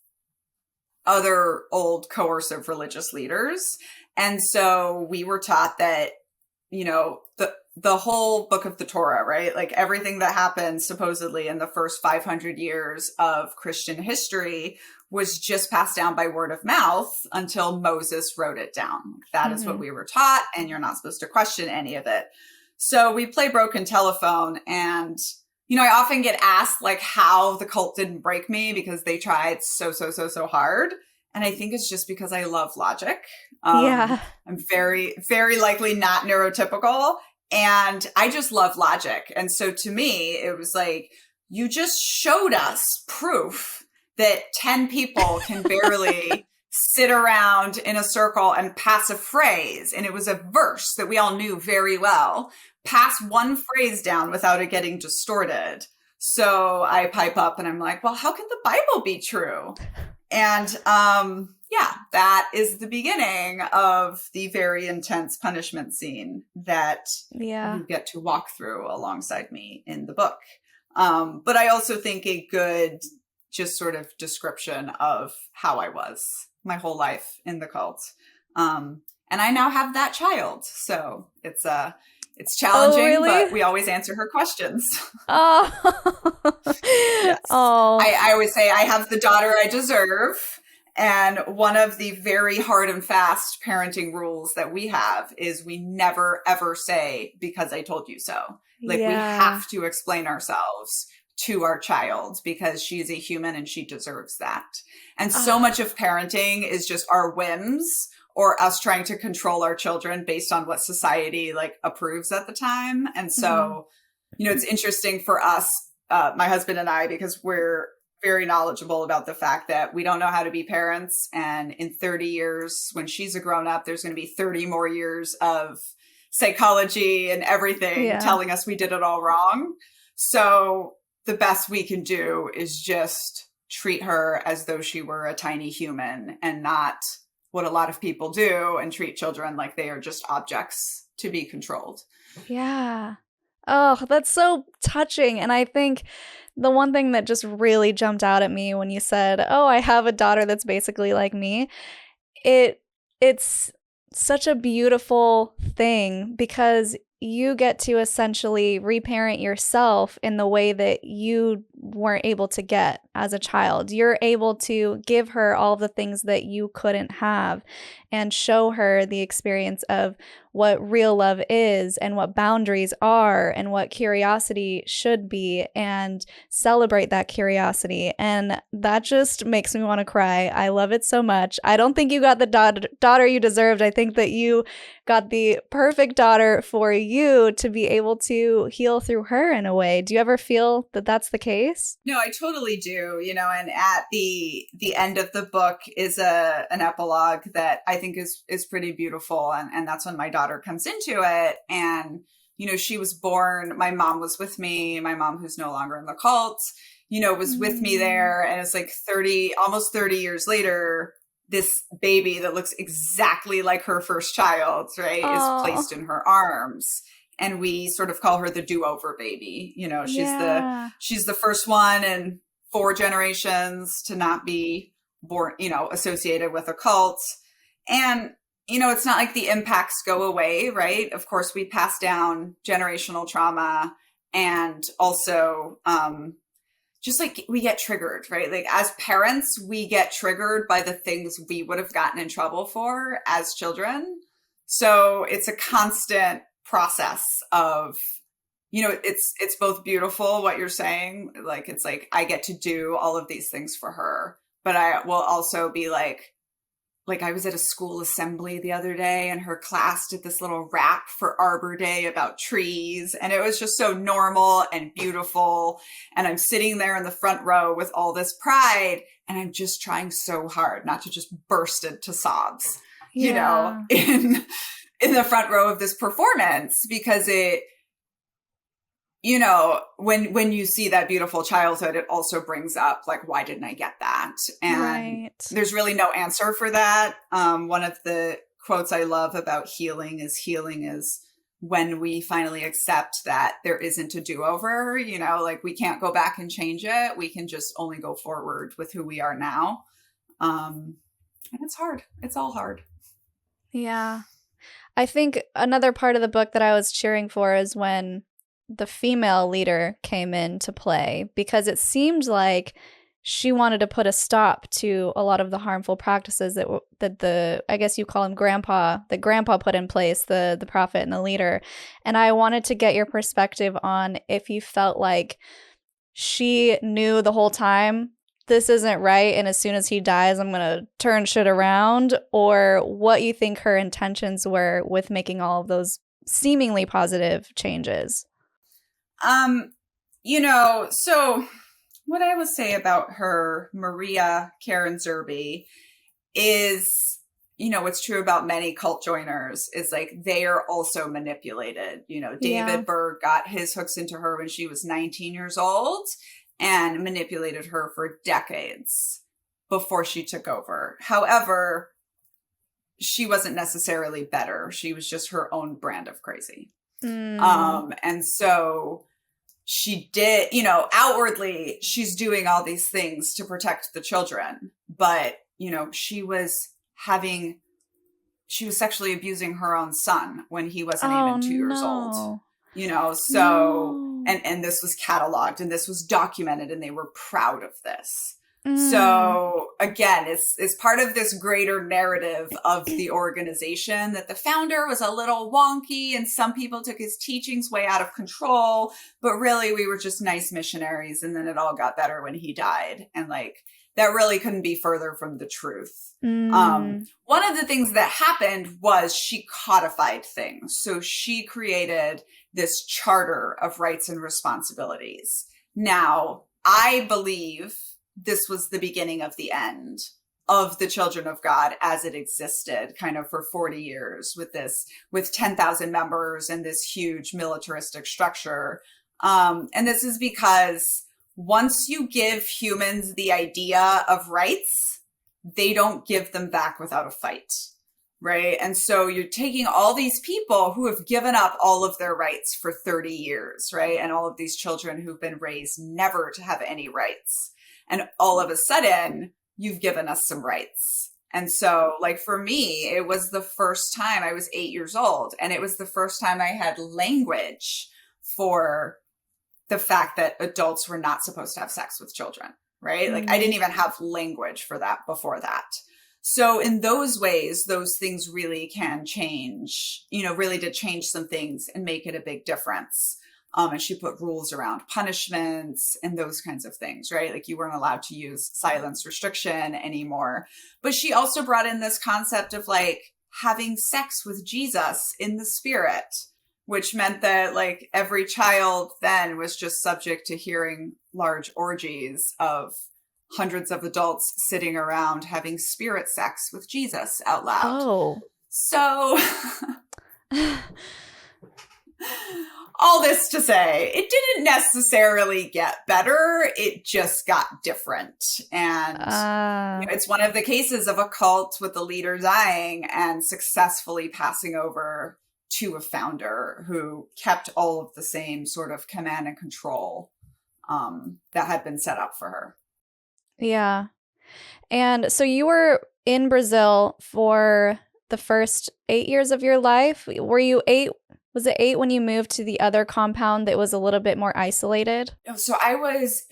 other old coercive religious leaders. And so we were taught that, the whole book of the Torah, right? Like everything that happened supposedly in the first 500 years of Christian history was just passed down by word of mouth until Moses wrote it down. That is what we were taught, and you're not supposed to question any of it. So we play broken telephone, and, I often get asked like how the cult didn't break me because they tried so hard. And I think it's just because I love logic. I'm very, very likely not neurotypical. And I just love logic. And so to me, it was like, you just showed us proof that 10 people can barely sit around in a circle and pass a phrase. And it was a verse that we all knew very well. Pass one phrase down without it getting distorted. So I pipe up and I'm like, well, how can the Bible be true? And yeah, that is the beginning of the very intense punishment scene that Yeah. you get to walk through alongside me in the book. But I also think a good just sort of description of how I was my whole life in the cult. And I now have that child. So it's challenging, really? but we always answer her questions. Oh. Yes. Oh. I always say I have the daughter I deserve. And one of the very hard and fast parenting rules that we have is we never, ever say, because I told you so. Like, we have to explain ourselves to our child because she's a human and she deserves that. And so much of parenting is just our whims or us trying to control our children based on what society like approves at the time. And so, you know, it's interesting for us, my husband and I, because we're very knowledgeable about the fact that we don't know how to be parents. And in 30 years, when she's a grown up, there's going to be 30 more years of psychology and everything telling us we did it all wrong. So the best we can do is just treat her as though she were a tiny human and not what a lot of people do and treat children like they are just objects to be controlled. Yeah. Oh, that's so touching. And I think the one thing that just really jumped out at me when you said, "Oh, I have a daughter that's basically like me," it's such a beautiful thing because you get to essentially reparent yourself in the way that you weren't able to get as a child. You're able to give her all the things that you couldn't have and show her the experience of what real love is and what boundaries are and what curiosity should be and celebrate that curiosity. And that just makes me want to cry. I love it so much. I don't think you got the daughter you deserved. I think that you got the perfect daughter for you to be able to heal through her in a way. Do you ever feel that that's the case? No, I totally do. You know, and at the end of the book is an epilogue that I think is pretty beautiful. And that's when my daughter comes into it. And, you know, she was born, my mom was with me, my mom who's no longer in the cult, you know, was with me there. And it's like almost 30 years later, this baby that looks exactly like her first child, right, is placed in her arms. And we sort of call her the do-over baby. You know, she's the first one in 4 generations to not be born, you know, associated with a cult. And, you know, it's not like the impacts go away, right? Of course, we pass down generational trauma and also just like we get triggered, right? Like as parents, we get triggered by the things we would have gotten in trouble for as children. So it's a constant process of, you know, it's both beautiful what you're saying, like it's like I get to do all of these things for her, but I will also be like I was at a school assembly the other day and her class did this little rap for Arbor Day about trees and it was just so normal and beautiful, and I'm sitting there in the front row with all this pride and I'm just trying so hard not to just burst into sobs, you know, in the front row of this performance, because it, you know, when you see that beautiful childhood, it also brings up like, why didn't I get that? And there's really no answer for that. One of the quotes I love about healing is when we finally accept that there isn't a do-over, you know, like we can't go back and change it. We can just only go forward with who we are now. And it's hard. It's all hard. Yeah. I think another part of the book that I was cheering for is when the female leader came into play, because it seemed like she wanted to put a stop to a lot of the harmful practices that the, I guess you call him grandpa put in place, the prophet and the leader. And I wanted to get your perspective on if you felt like she knew the whole time this isn't right, and as soon as he dies, I'm going to turn shit around, or what you think her intentions were with making all of those seemingly positive changes. You know, so what I would say about her, Maria Karen Zerby, is, you know, what's true about many cult joiners is like they are also manipulated. You know, David Berg got his hooks into her when she was 19 years old and manipulated her for decades. before she took over. However, she wasn't necessarily better. She was just her own brand of crazy. And so she did, you know, outwardly, she's doing all these things to protect the children. But, you know, she was sexually abusing her own son when he wasn't even 2 years old. You know, so, and this was cataloged and this was documented and they were proud of this. So again, it's part of this greater narrative of the organization that the founder was a little wonky and some people took his teachings way out of control, but really we were just nice missionaries. And then it all got better when he died. And like, that really couldn't be further from the truth. One of the things that happened was she codified things. So she created this charter of rights and responsibilities. Now, I believe this was the beginning of the end of the Children of God as it existed kind of for 40 years with 10,000 members and this huge militaristic structure. And this is because once you give humans the idea of rights, they don't give them back without a fight, right? And so you're taking all these people who have given up all of their rights for 30 years, right? And all of these children who've been raised never to have any rights. And all of a sudden, you've given us some rights. And so, like, for me, it was the first time I was 8 years old. And it was the first time I had language for the fact that adults were not supposed to have sex with children, right? Like, I didn't even have language for that before that. So in those ways, those things really can change, you know, really did change some things and make it a big difference. And she put rules around punishments and those kinds of things, right? Like you weren't allowed to use silence restriction anymore. But she also brought in this concept of like having sex with Jesus in the spirit, which meant that like every child then was just subject to hearing large orgies of hundreds of adults sitting around having spirit sex with Jesus out loud. Oh. So all this to say, it didn't necessarily get better. It just got different. And you know, it's one of the cases of a cult with the leader dying and successfully passing over to a founder who kept all of the same sort of command and control that had been set up for her. Yeah. And so you were in Brazil for the first 8 years of your life. Were you 8? Was it 8 when you moved to the other compound that was a little bit more isolated? So I was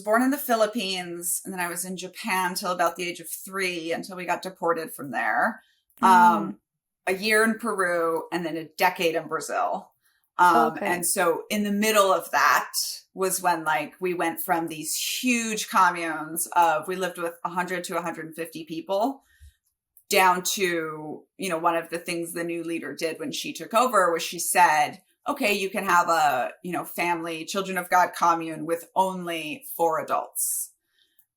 born in the Philippines, and then I was in Japan till about the age of 3 until we got deported from there. A year in Peru, and then a decade in Brazil. And so in the middle of that was when like we went from these huge communes of, we lived with 100 to 150 people, down to, you know, one of the things the new leader did when she took over was she said, okay, you can have a, you know, family, Children of God commune with only 4 adults.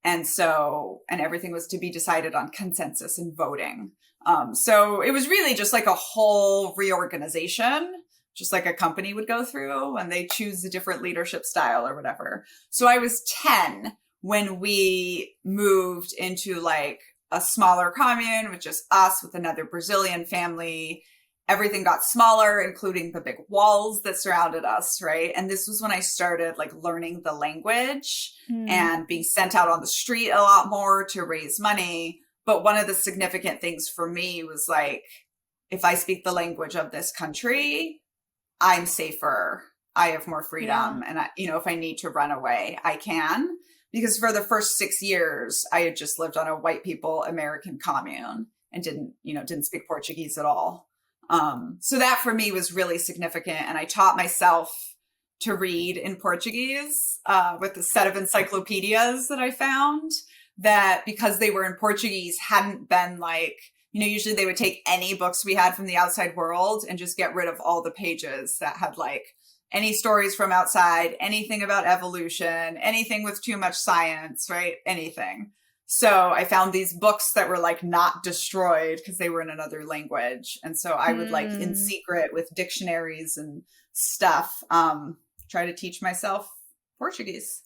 And so, and everything was to be decided on consensus and voting. So it was really just like a whole reorganization, just like a company would go through when they choose a different leadership style or whatever. So I was 10 when we moved into like a smaller commune with just us with another Brazilian family. Everything got smaller, including the big walls that surrounded us, right? And this was when I started like learning the language and being sent out on the street a lot more to raise money. But one of the significant things for me was like, if I speak the language of this country, I'm safer. I have more freedom. Yeah. And I, you know, if I need to run away, I can. Because for the first 6 years, I had just lived on a white people American commune and didn't speak Portuguese at all. So that for me was really significant. And I taught myself to read in Portuguese with a set of encyclopedias that I found that, because they were in Portuguese, hadn't been like, you know, usually they would take any books we had from the outside world and just get rid of all the pages that had like any stories from outside, anything about evolution, anything with too much science, right? Anything. So I found these books that were like not destroyed because they were in another language. And so I would like in secret with dictionaries and stuff, try to teach myself Portuguese.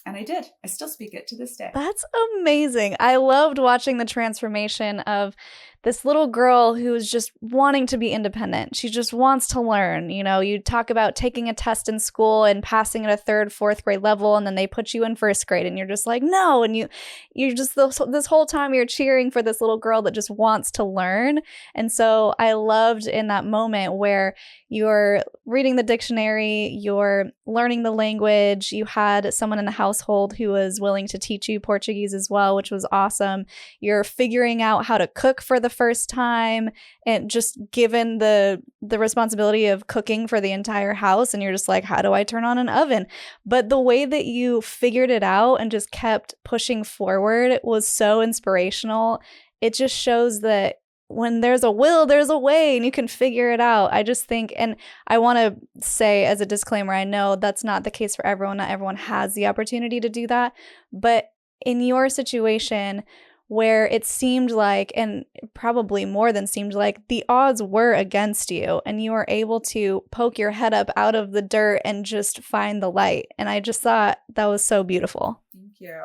And I did. I still speak it to this day. That's amazing. I loved watching the transformation of this little girl who is just wanting to be independent. She just wants to learn. You know, you talk about taking a test in school and passing at a third, fourth grade level, and then they put you in first grade, and you're just like, no. And you're just this whole time you're cheering for this little girl that just wants to learn. And so I loved in that moment where you're reading the dictionary, you're learning the language, you had someone in the household who was willing to teach you Portuguese as well, which was awesome. You're figuring out how to cook for the first time and just given the responsibility of cooking for the entire house, and you're just like, how do I turn on an oven? But the way that you figured it out and just kept pushing forward was so inspirational. It just shows that when there's a will, there's a way, and you can figure it out. I just think, and I want to say as a disclaimer, I know that's not the case for everyone. Not everyone has the opportunity to do that. But in your situation, where it seemed like, and probably more than seemed like, the odds were against you, and you were able to poke your head up out of the dirt and just find the light. And I just thought that was so beautiful. Thank you.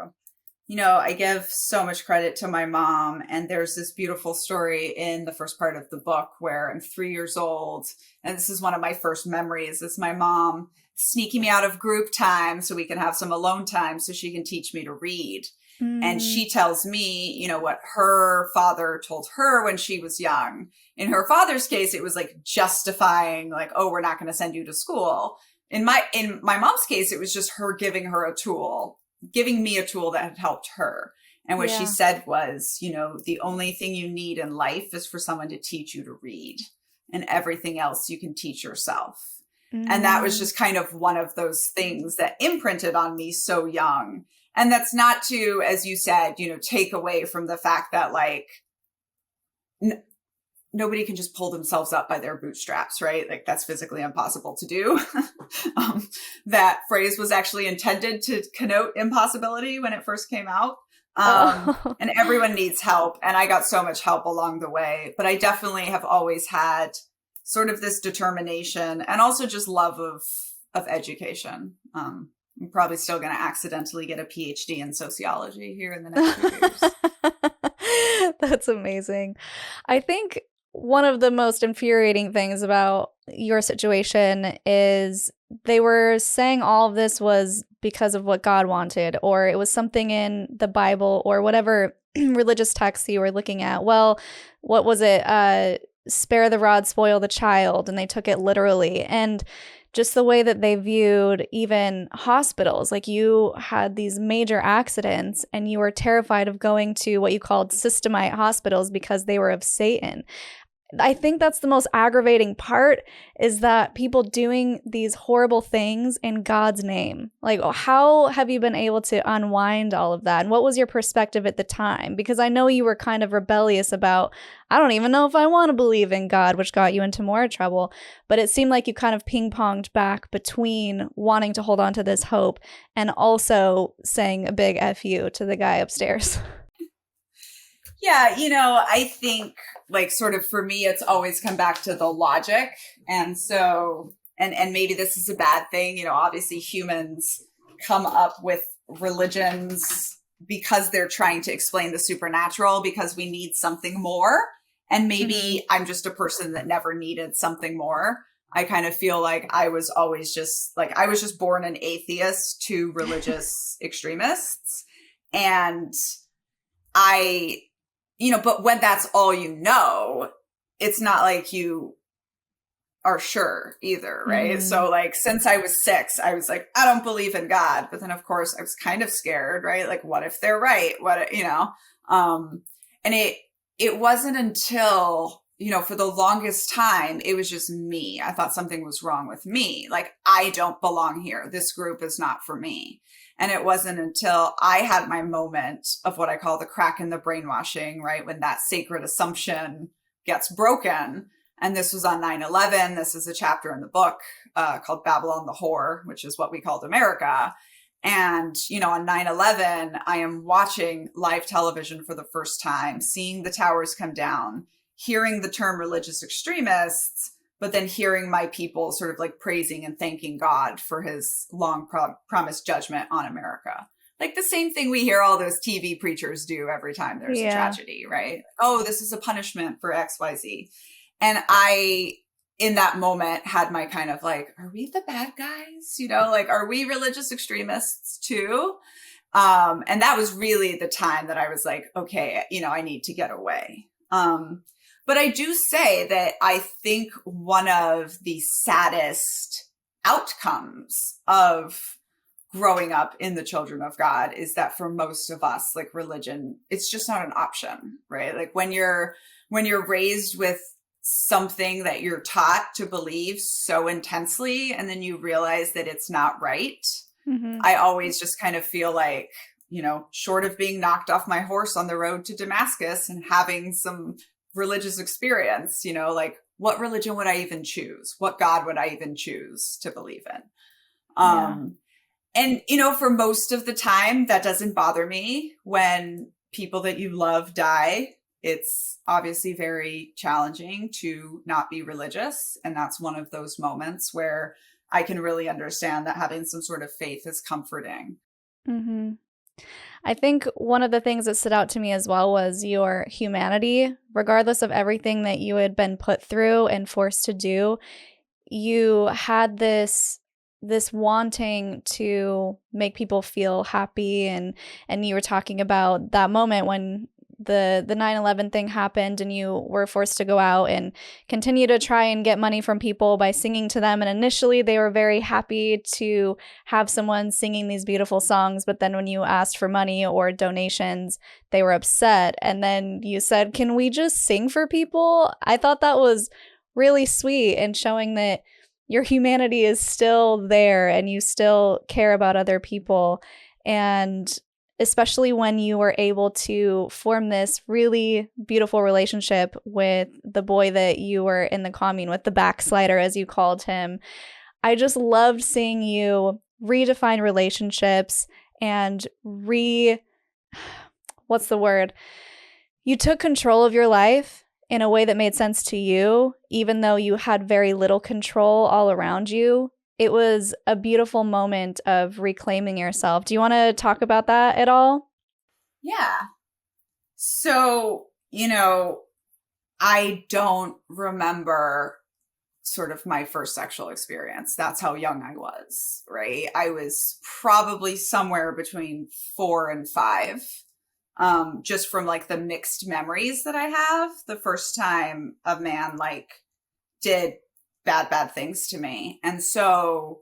You know, I give so much credit to my mom, and there's this beautiful story in the first part of the book where I'm 3 years old, and this is one of my first memories, is my mom sneaking me out of group time so we can have some alone time so she can teach me to read. And she tells me, you know, what her father told her when she was young. In her father's case, it was like justifying, like, oh, we're not going to send you to school. In my mom's case, it was just her giving her a tool, giving me a tool that had helped her. And what she said was, you know, the only thing you need in life is for someone to teach you to read, and everything else you can teach yourself. And that was just kind of one of those things that imprinted on me so young. And that's not to, as you said, you know, take away from the fact that, like, nobody can just pull themselves up by their bootstraps, right? Like, that's physically impossible to do. That phrase was actually intended to connote impossibility when it first came out. And everyone needs help. And I got so much help along the way. But I definitely have always had sort of this determination and also just love of education. I'm probably still going to accidentally get a PhD in sociology here in the next few years. That's amazing. I think one of the most infuriating things about your situation is they were saying all of this was because of what God wanted, or it was something in the Bible or whatever religious text you were looking at. Well, what was it? Spare the rod, spoil the child. And they took it literally. And just the way that they viewed even hospitals, like you had these major accidents and you were terrified of going to what you called systemite hospitals because they were of Satan. I think that's the most aggravating part, is that people doing these horrible things in God's name. Like, how have you been able to unwind all of that? And what was your perspective at the time? Because I know you were kind of rebellious about, I don't even know if I want to believe in God, which got you into more trouble. But it seemed like you kind of ping-ponged back between wanting to hold on to this hope and also saying a big F you to the guy upstairs. Yeah, you know, I think, like, sort of for me, it's always come back to the logic. And so, and maybe this is a bad thing, you know, obviously humans come up with religions because they're trying to explain the supernatural, because we need something more. And maybe I'm just a person that never needed something more. I kind of feel like I was always just like, I was just born an atheist to religious extremists. And you know, but when that's all you know, it's not like you are sure either, right? So, like, since I was 6, I was like, I don't believe in God. But then, of course, I was kind of scared, right? Like, what if they're right? What, you know? And it wasn't until, you know, for the longest time, it was just me. I thought something was wrong with me. Like, I don't belong here. This group is not for me. And it wasn't until I had my moment of what I call the crack in the brainwashing, right? When that sacred assumption gets broken. And this was on 9/11. This is a chapter in the book called Babylon the Whore, which is what we called America. And, you know, on 9/11, I am watching live television for the first time, seeing the towers come down, hearing the term religious extremists, but then hearing my people sort of like praising and thanking God for his long promised judgment on America. Like the same thing we hear all those TV preachers do every time there's a tragedy, right? Oh, this is a punishment for XYZ. And I, in that moment, had my kind of like, are we the bad guys? You know, like, are we religious extremists too? And that was really the time that I was like, okay, you know, I need to get away. But I do say that I think one of the saddest outcomes of growing up in the children of God is that for most of us, like religion, it's just not an option, right? Like when you're raised with something that you're taught to believe so intensely, and then you realize that it's not right. Mm-hmm. I always just kind of feel like, you know, short of being knocked off my horse on the road to Damascus and having some religious experience, you know, like what religion would I even choose? What God would I even choose to believe in? And, you know, for most of the time, that doesn't bother me when people that you love die. It's obviously very challenging to not be religious. And that's one of those moments where I can really understand that having some sort of faith is comforting. Mm-hmm. I think one of the things that stood out to me as well was your humanity. Regardless of everything that you had been put through and forced to do, you had this wanting to make people feel happy, and you were talking about that moment when the 9/11 thing happened and you were forced to go out and continue to try and get money from people by singing to them. And initially they were very happy to have someone singing these beautiful songs, but then when you asked for money or donations, they were upset. And then you said, "Can we just sing for people?" I thought that was really sweet and showing that your humanity is still there and you still care about other people. And especially when you were able to form this really beautiful relationship with the boy that you were in the commune with, the backslider, as you called him. I just loved seeing you redefine relationships and what's the word? You took control of your life in a way that made sense to you, even though you had very little control all around you. It was a beautiful moment of reclaiming yourself. Do you want to talk about that at all? Yeah. So, you know, I don't remember sort of my first sexual experience. That's how young I was, right? I was probably somewhere between 4 and 5. Just from like the mixed memories that I have, the first time a man like did bad things to me. And so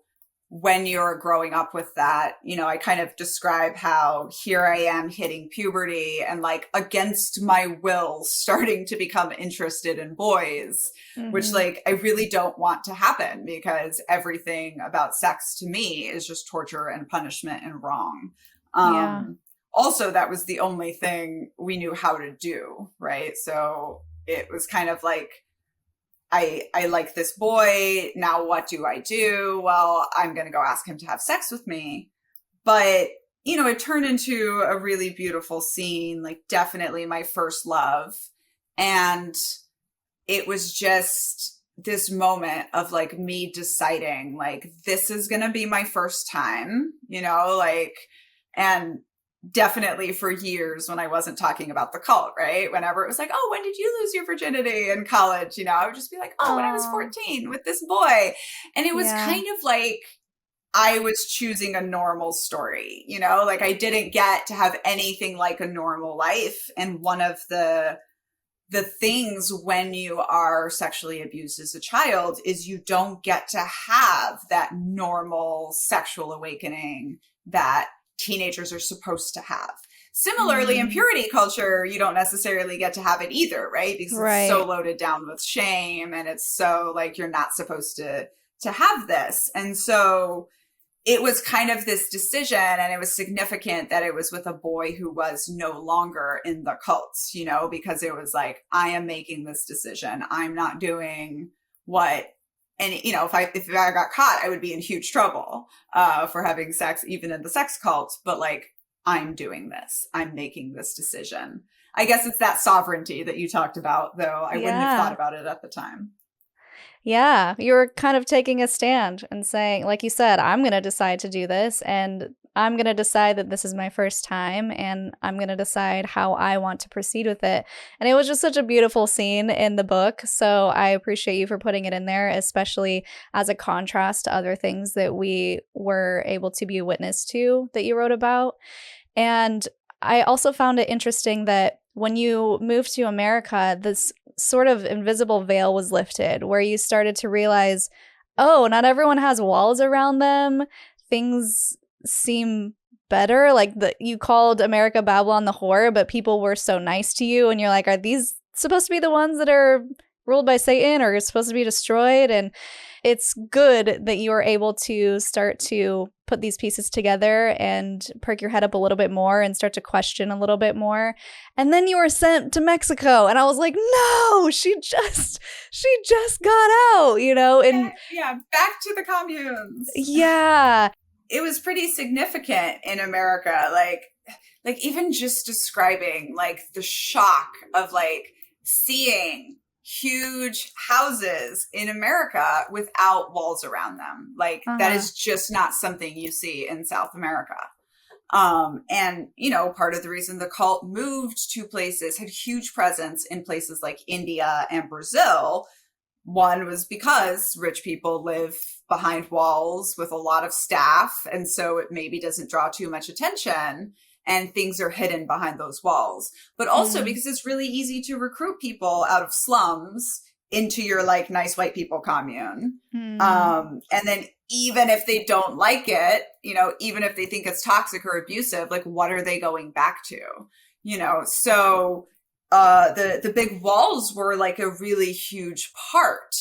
when you're growing up with that, you know, I kind of describe how here I am hitting puberty and like against my will starting to become interested in boys, which like I really don't want to happen because everything about sex to me is just torture and punishment and wrong. Also, that was the only thing we knew how to do, right? So it was kind of like, I like this boy. Now what do I do? Well, I'm going to go ask him to have sex with me. But, you know, it turned into a really beautiful scene, like definitely my first love. And it was just this moment of like me deciding like, this is going to be my first time, you know, like, and definitely for years when I wasn't talking about the cult, right? Whenever it was like, oh, when did you lose your virginity in college? You know, I would just be like, oh, when I was 14 with this boy. And it was kind of like I was choosing a normal story, you know, like I didn't get to have anything like a normal life. And one of the things when you are sexually abused as a child is you don't get to have that normal sexual awakening that teenagers are supposed to have. Similarly, in purity culture, you don't necessarily get to have it either, right? Because it's so loaded down with shame and it's so like you're not supposed to have this. And so it was kind of this decision, and it was significant that it was with a boy who was no longer in the cults, you know, because it was like, I am making this decision. I'm not doing what, and, you know, if I got caught, I would be in huge trouble for having sex, even in the sex cult. But like, I'm doing this. I'm making this decision. I guess it's that sovereignty that you talked about, though I wouldn't have thought about it at the time. Yeah, you were kind of taking a stand and saying, like you said, I'm going to decide to do this, and I'm going to decide that this is my first time, and I'm going to decide how I want to proceed with it. And it was just such a beautiful scene in the book. So I appreciate you for putting it in there, especially as a contrast to other things that we were able to be a witness to that you wrote about. And I also found it interesting that when you moved to America, this sort of invisible veil was lifted where you started to realize, oh, not everyone has walls around them. Things seem better. Like you called America Babylon the whore, but people were so nice to you. And you're like, are these supposed to be the ones that are ruled by Satan or supposed to be destroyed? And it's good that you were able to start to put these pieces together and perk your head up a little bit more and start to question a little bit more. And then you were sent to Mexico, and I was like, no, she just got out, and yeah, back to the communes. Yeah. It was pretty significant in America. Like even just describing like the shock of like seeing huge houses in America without walls around them. Like that is just not something you see in South America. And, part of the reason the cult moved to places, had huge presence in places like India and Brazil. One was because rich people live behind walls with a lot of staff. And so it maybe doesn't draw too much attention. And things are hidden behind those walls, but also because it's really easy to recruit people out of slums into your like nice white people commune. And then even if they don't like it, even if they think it's toxic or abusive, like what are they going back to? So the big walls were like a really huge part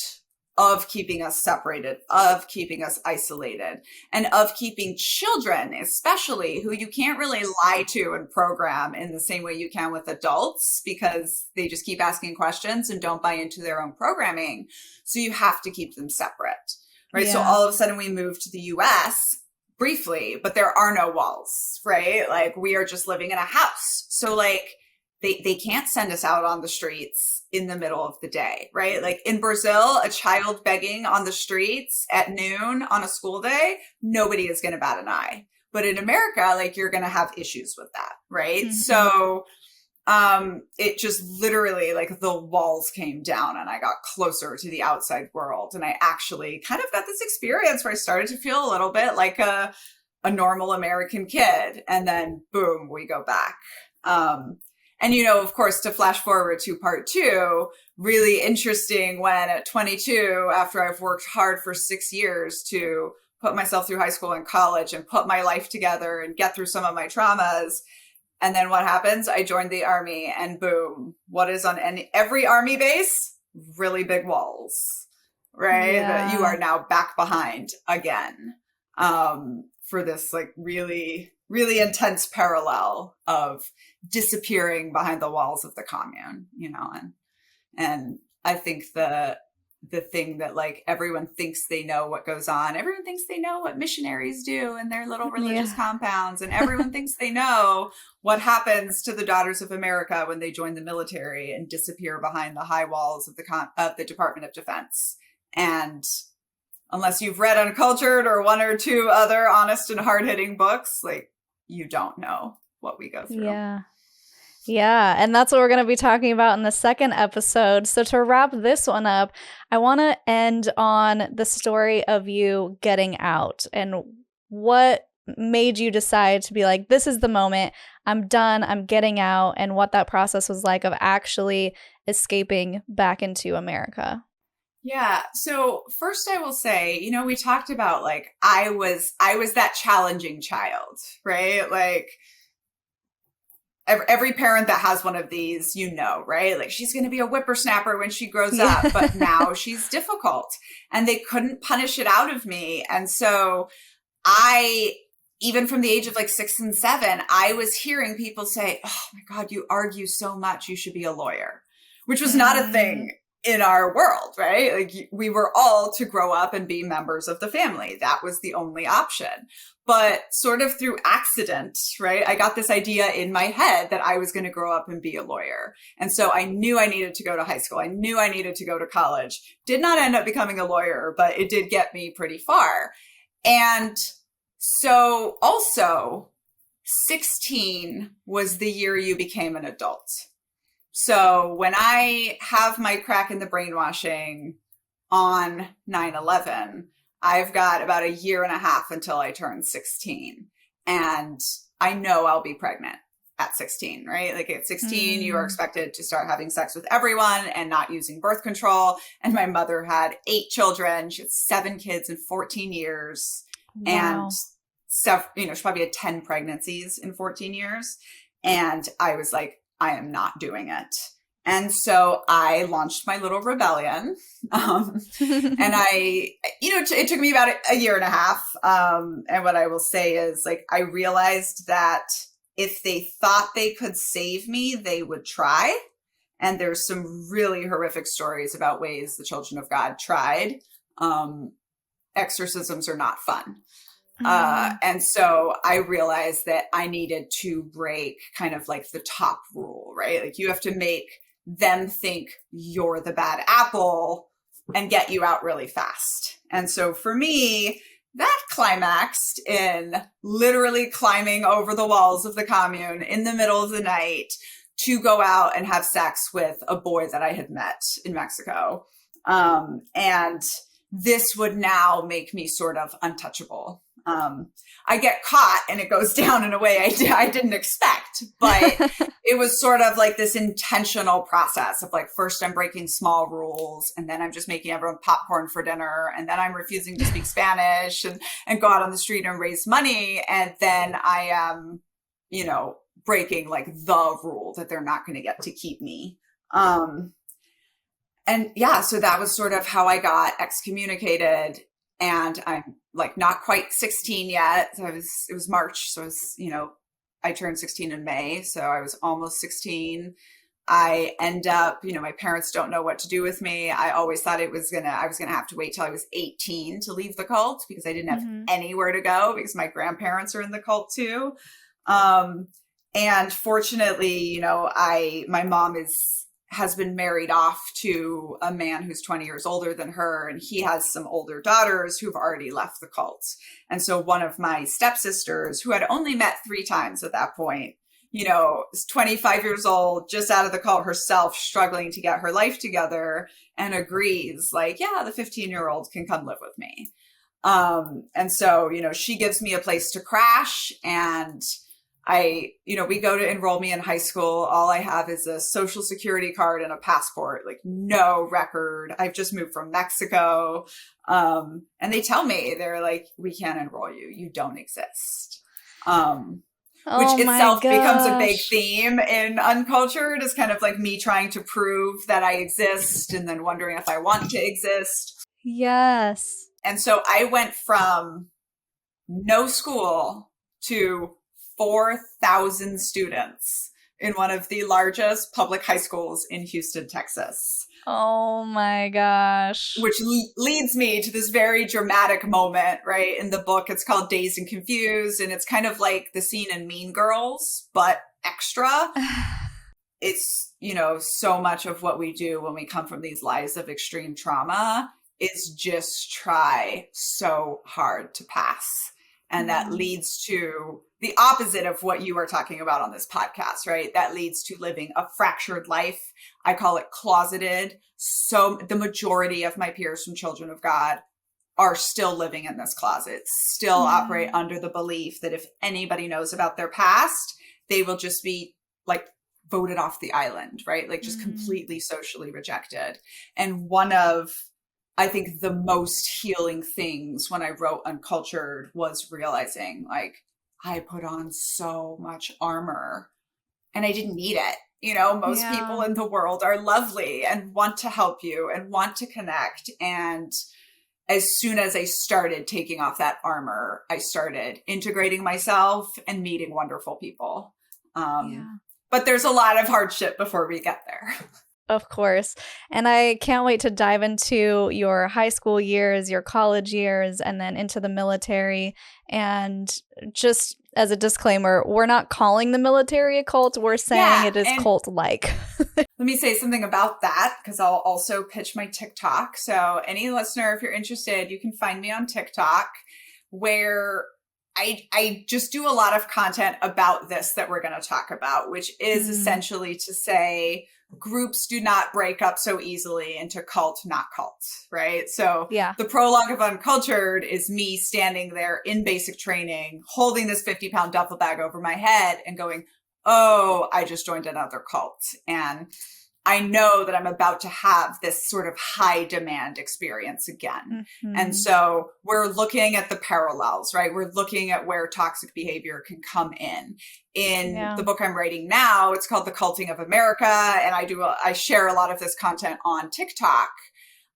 of keeping us separated, of keeping us isolated, and of keeping children, especially, who you can't really lie to and program in the same way you can with adults, because they just keep asking questions and don't buy into their own programming. So you have to keep them separate, right? Yeah. So all of a sudden we moved to the US briefly, but there are no walls, right? Like we are just living in a house. So like they can't send us out on the streets in the middle of the day, right? Like in Brazil, a child begging on the streets at noon on a school day, nobody is going to bat an eye. But in America, like you're going to have issues with that, right? So it just literally like the walls came down and I got closer to the outside world. And I actually kind of got this experience where I started to feel a little bit like a normal American kid. And then boom, we go back. And, of course, to flash forward to part 2, really interesting when at 22, after I've worked hard for 6 years to put myself through high school and college and put my life together and get through some of my traumas. And then what happens? I joined the army and boom, what is on every army base? Really big walls, right? Yeah. That you are now back behind again for this like really, really intense parallel of disappearing behind the walls of the commune, and I think the thing that like everyone thinks they know what goes on, everyone thinks they know what missionaries do in their little religious compounds, and everyone thinks they know what happens to the Daughters of America when they join the military and disappear behind the high walls of the Department of Defense. And unless you've read Uncultured or one or two other honest and hard-hitting books, like you don't know what we go through. Yeah, and that's what we're going to be talking about in the second episode. So to wrap this one up, I want to end on the story of you getting out and what made you decide to be like, this is the moment, I'm done, I'm getting out, and what that process was like of actually escaping back into America. Yeah. So first I will say, we talked about like, I was that challenging child, right? Like, every parent that has one of these, right? Like she's going to be a whippersnapper when she grows up, but now she's difficult and they couldn't punish it out of me. And so even from the age of like 6 and 7, I was hearing people say, oh my God, you argue so much. You should be a lawyer, which was not a thing in our world, right? Like we were all to grow up and be members of the family. That was the only option. But sort of through accident, right? I got this idea in my head that I was going to grow up and be a lawyer. And so I knew I needed to go to high school. I knew I needed to go to college. Did not end up becoming a lawyer, but it did get me pretty far. And so also 16 was the year you became an adult. So when I have my crack in the brainwashing on 9/11, I've got about a year and a half until I turn 16. And I know I'll be pregnant at 16, right? Like at 16, you are expected to start having sex with everyone and not using birth control. And my mother had 8 children. She had 7 kids in 14 years. Wow. And stuff, she probably had 10 pregnancies in 14 years. And I was like, I am not doing it. And so I launched my little rebellion. And it took me about a year and a half. And what I will say is like, I realized that if they thought they could save me, they would try. And there's some really horrific stories about ways the children of God tried. Exorcisms are not fun. And so I realized that I needed to break kind of like the top rule, right? Like you have to make them think you're the bad apple and get you out really fast. And so for me, that climaxed in literally climbing over the walls of the commune in the middle of the night to go out and have sex with a boy that I had met in Mexico. And this would now make me sort of untouchable. I get caught and it goes down in a way I didn't expect, but it was sort of like this intentional process of like, first I'm breaking small rules and then I'm just making everyone popcorn for dinner. And then I'm refusing to speak Spanish and go out on the street and raise money. And then I am, breaking like the rule that they're not going to get to keep me. So that was sort of how I got excommunicated. And I'm like not quite 16 yet. So it was March. So I turned 16 in May. So I was almost 16. I end up, my parents don't know what to do with me. I always thought I was going to have to wait till I was 18 to leave the cult because I didn't have anywhere to go because my grandparents are in the cult too. And fortunately, my mom has been married off to a man who's 20 years older than her. And he has some older daughters who've already left the cult. And so one of my stepsisters, who had only met 3 times at that point, is 25 years old, just out of the cult herself, struggling to get her life together, and agrees like, yeah, the 15-year-old can come live with me. And so, she gives me a place to crash, and we go to enroll me in high school. All I have is a social security card and a passport, like no record. I've just moved from Mexico. And they tell me, they're like, we can't enroll you. You don't exist. Which itself becomes a big theme in Uncultured, is kind of like me trying to prove that I exist and then wondering if I want to exist. Yes. And so I went from no school to 4,000 students in one of the largest public high schools in Houston, Texas. Oh my gosh. Which leads me to this very dramatic moment, right? In the book, it's called Dazed and Confused. And it's kind of like the scene in Mean Girls, but extra. It's, so much of what we do when we come from these lives of extreme trauma is just try so hard to pass. And that leads to the opposite of what you are talking about on this podcast, right? That leads to living a fractured life. I call it closeted. So the majority of my peers from Children of God are still living in this closet, still operate under the belief that if anybody knows about their past, they will just be like voted off the island, right? Like just completely socially rejected. And one of, I think, the most healing things when I wrote Uncultured was realizing like I put on so much armor and I didn't need it. Most people in the world are lovely and want to help you and want to connect. And as soon as I started taking off that armor, I started integrating myself and meeting wonderful people. But there's a lot of hardship before we get there. Of course. And I can't wait to dive into your high school years, your college years, and then into the military. And just as a disclaimer, we're not calling the military a cult. We're saying it is cult-like. Let me say something about that, because I'll also pitch my TikTok. So any listener, if you're interested, you can find me on TikTok, where I just do a lot of content about this that we're going to talk about, which is essentially to say groups do not break up so easily into cult, not cult, right? So the prologue of Uncultured is me standing there in basic training, holding this 50-pound duffel bag over my head and going, oh, I just joined another cult. And I know that I'm about to have this sort of high demand experience again. And so we're looking at the parallels, right? We're looking at where toxic behavior can come in. In the book I'm writing now, it's called The Culting of America. And I share a lot of this content on TikTok.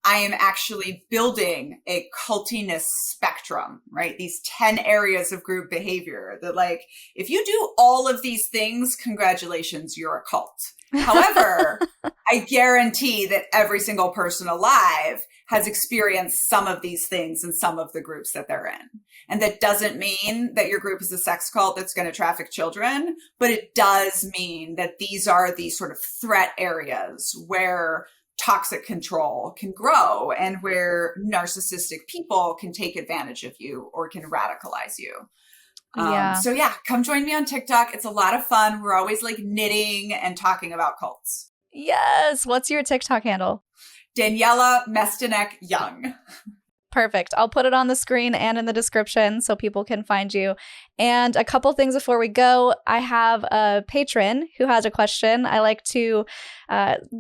I am actually building a cultiness spectrum, right? These 10 areas of group behavior that, like, if you do all of these things, congratulations, you're a cult. However, I guarantee that every single person alive has experienced some of these things in some of the groups that they're in. And that doesn't mean that your group is a sex cult that's going to traffic children, but it does mean that these are the sort of threat areas where toxic control can grow and where narcissistic people can take advantage of you or can radicalize you. So come join me on TikTok. It's a lot of fun. We're always like knitting and talking about cults. Yes. What's your TikTok handle? Daniella Mestyanek Young. Perfect. I'll put it on the screen and in the description so people can find you. And a couple things before we go. I have a patron who has a question. I like to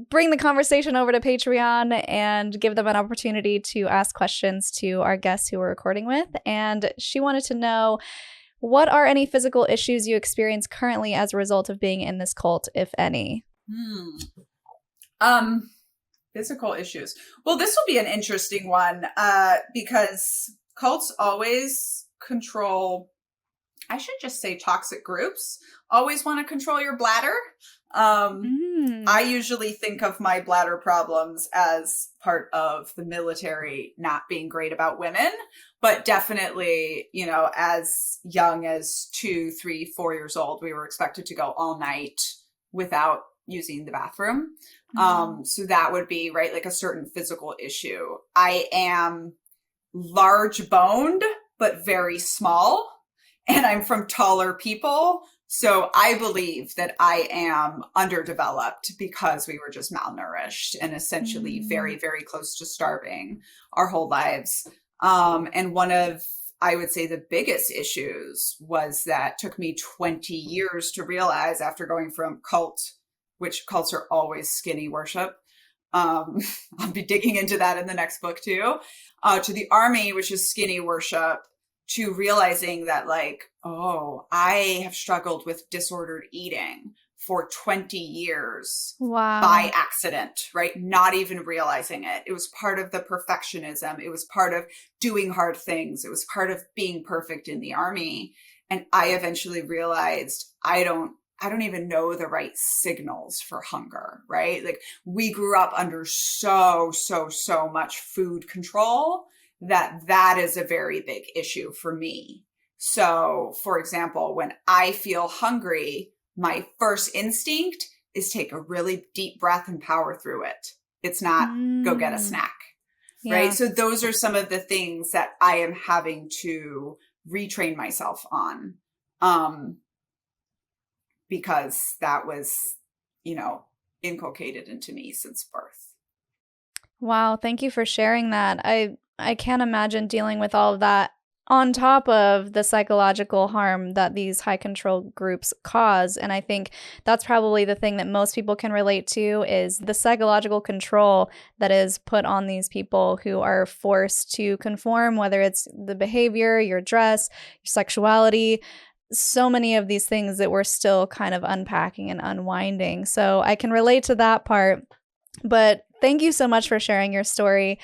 bring the conversation over to Patreon and give them an opportunity to ask questions to our guests who we're recording with. And she wanted to know, what are any physical issues you experience currently as a result of being in this cult, if any? Physical issues. Well, this will be an interesting one because cults always control, I should just say toxic groups, always want to control your bladder. I usually think of my bladder problems as part of the military not being great about women, but definitely, you know, as young as 2, 3, 4 years old, we were expected to go all night without using the bathroom. So that would be, right, like a certain physical issue. I am large boned, but very small, and I'm from taller people. So I believe that I am underdeveloped because we were just malnourished and essentially very, very close to starving our whole lives. And one of, I would say, the biggest issues was that took me 20 years to realize after going from cult, which cults are always skinny worship. I'll be digging into that in the next book too, to the army, which is skinny worship, to realizing that, like, oh, I have struggled with disordered eating for 20 years by accident, right? Not even realizing it. It was part of the perfectionism. It was part of doing hard things. It was part of being perfect in the army. And I eventually realized I don't even know the right signals for hunger, right? Like, we grew up under so much food control that is a very big issue for me. So, for example, when I feel hungry, my first instinct is take a really deep breath and power through it. It's not go get a snack, right? So those are some of the things that I am having to retrain myself on. Because that was, you know, inculcated into me since birth. Wow. Thank you for sharing that. I can't imagine dealing with all of that on top of the psychological harm that these high control groups cause. And I think that's probably the thing that most people can relate to is the psychological control that is put on these people who are forced to conform, whether it's the behavior, your dress, your sexuality, so many of these things that we're still kind of unpacking and unwinding. So I can relate to that part. But thank you so much for sharing your story.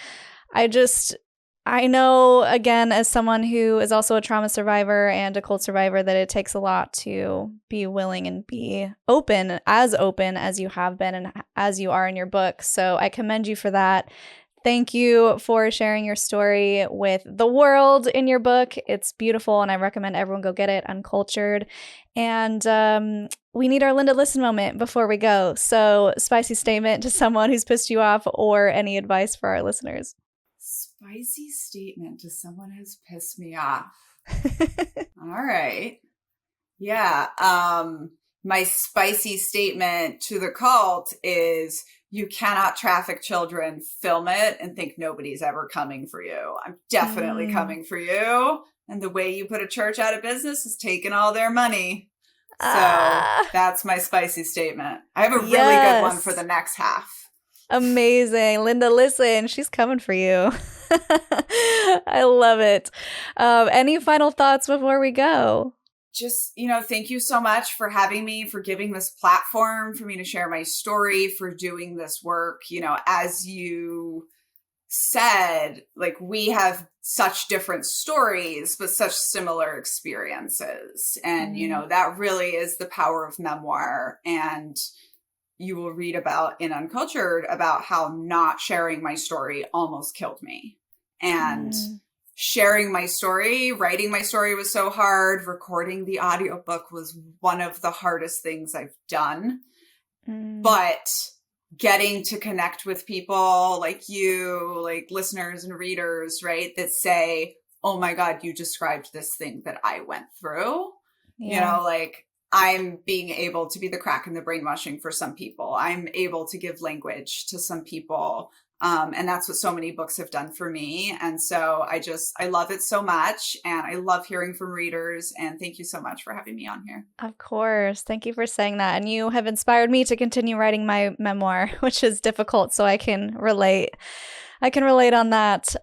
I know, again, as someone who is also a trauma survivor and a cult survivor, that it takes a lot to be willing and be open as you have been and as you are in your book. So I commend you for that. Thank you for sharing your story with the world in your book. It's beautiful, and I recommend everyone go get it, Uncultured. And we need our Linda Listen moment before we go. So, spicy statement to someone who's pissed you off, or any advice for our listeners. Spicy statement to someone who's pissed me off. All right. Yeah. My spicy statement to the cult is, you cannot traffic children, film it, and think nobody's ever coming for you. I'm definitely coming for you. And the way you put a church out of business is taking all their money. So that's my spicy statement. I have a really good one for the next half. Amazing. Linda, listen, she's coming for you. I love it. Any final thoughts before we go? Just, thank you so much for having me, for giving this platform for me to share my story, for doing this work. As you said, like, we have such different stories, but such similar experiences. And, that really is the power of memoir. And you will read about in Uncultured about how not sharing my story almost killed me. And sharing my story, writing my story was so hard. Recording the audiobook was one of the hardest things I've done. But getting to connect with people like you, like listeners and readers, right, that say, oh my God, you described this thing that I went through. I'm being able to be the crack in the brainwashing for some people. I'm able to give language to some people. And that's what so many books have done for me. And so I love it so much. And I love hearing from readers. And thank you so much for having me on here. Of course. Thank you for saying that. And you have inspired me to continue writing my memoir, which is difficult. So I can relate. On that.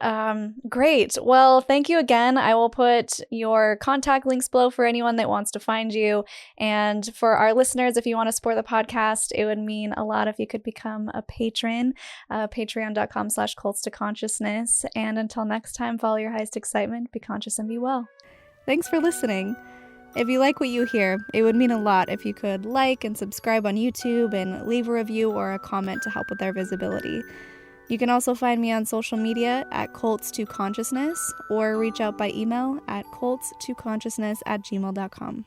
Great. Well, thank you again. I will put your contact links below for anyone that wants to find you. And for our listeners, if you want to support the podcast, it would mean a lot if you could become a patron, patreon.com/cults2consciousness. And until next time, follow your highest excitement, be conscious and be well. Thanks for listening. If you like what you hear, it would mean a lot if you could like and subscribe on YouTube and leave a review or a comment to help with our visibility. You can also find me on social media at cults2consciousness or reach out by email at cults2consciousness@gmail.com.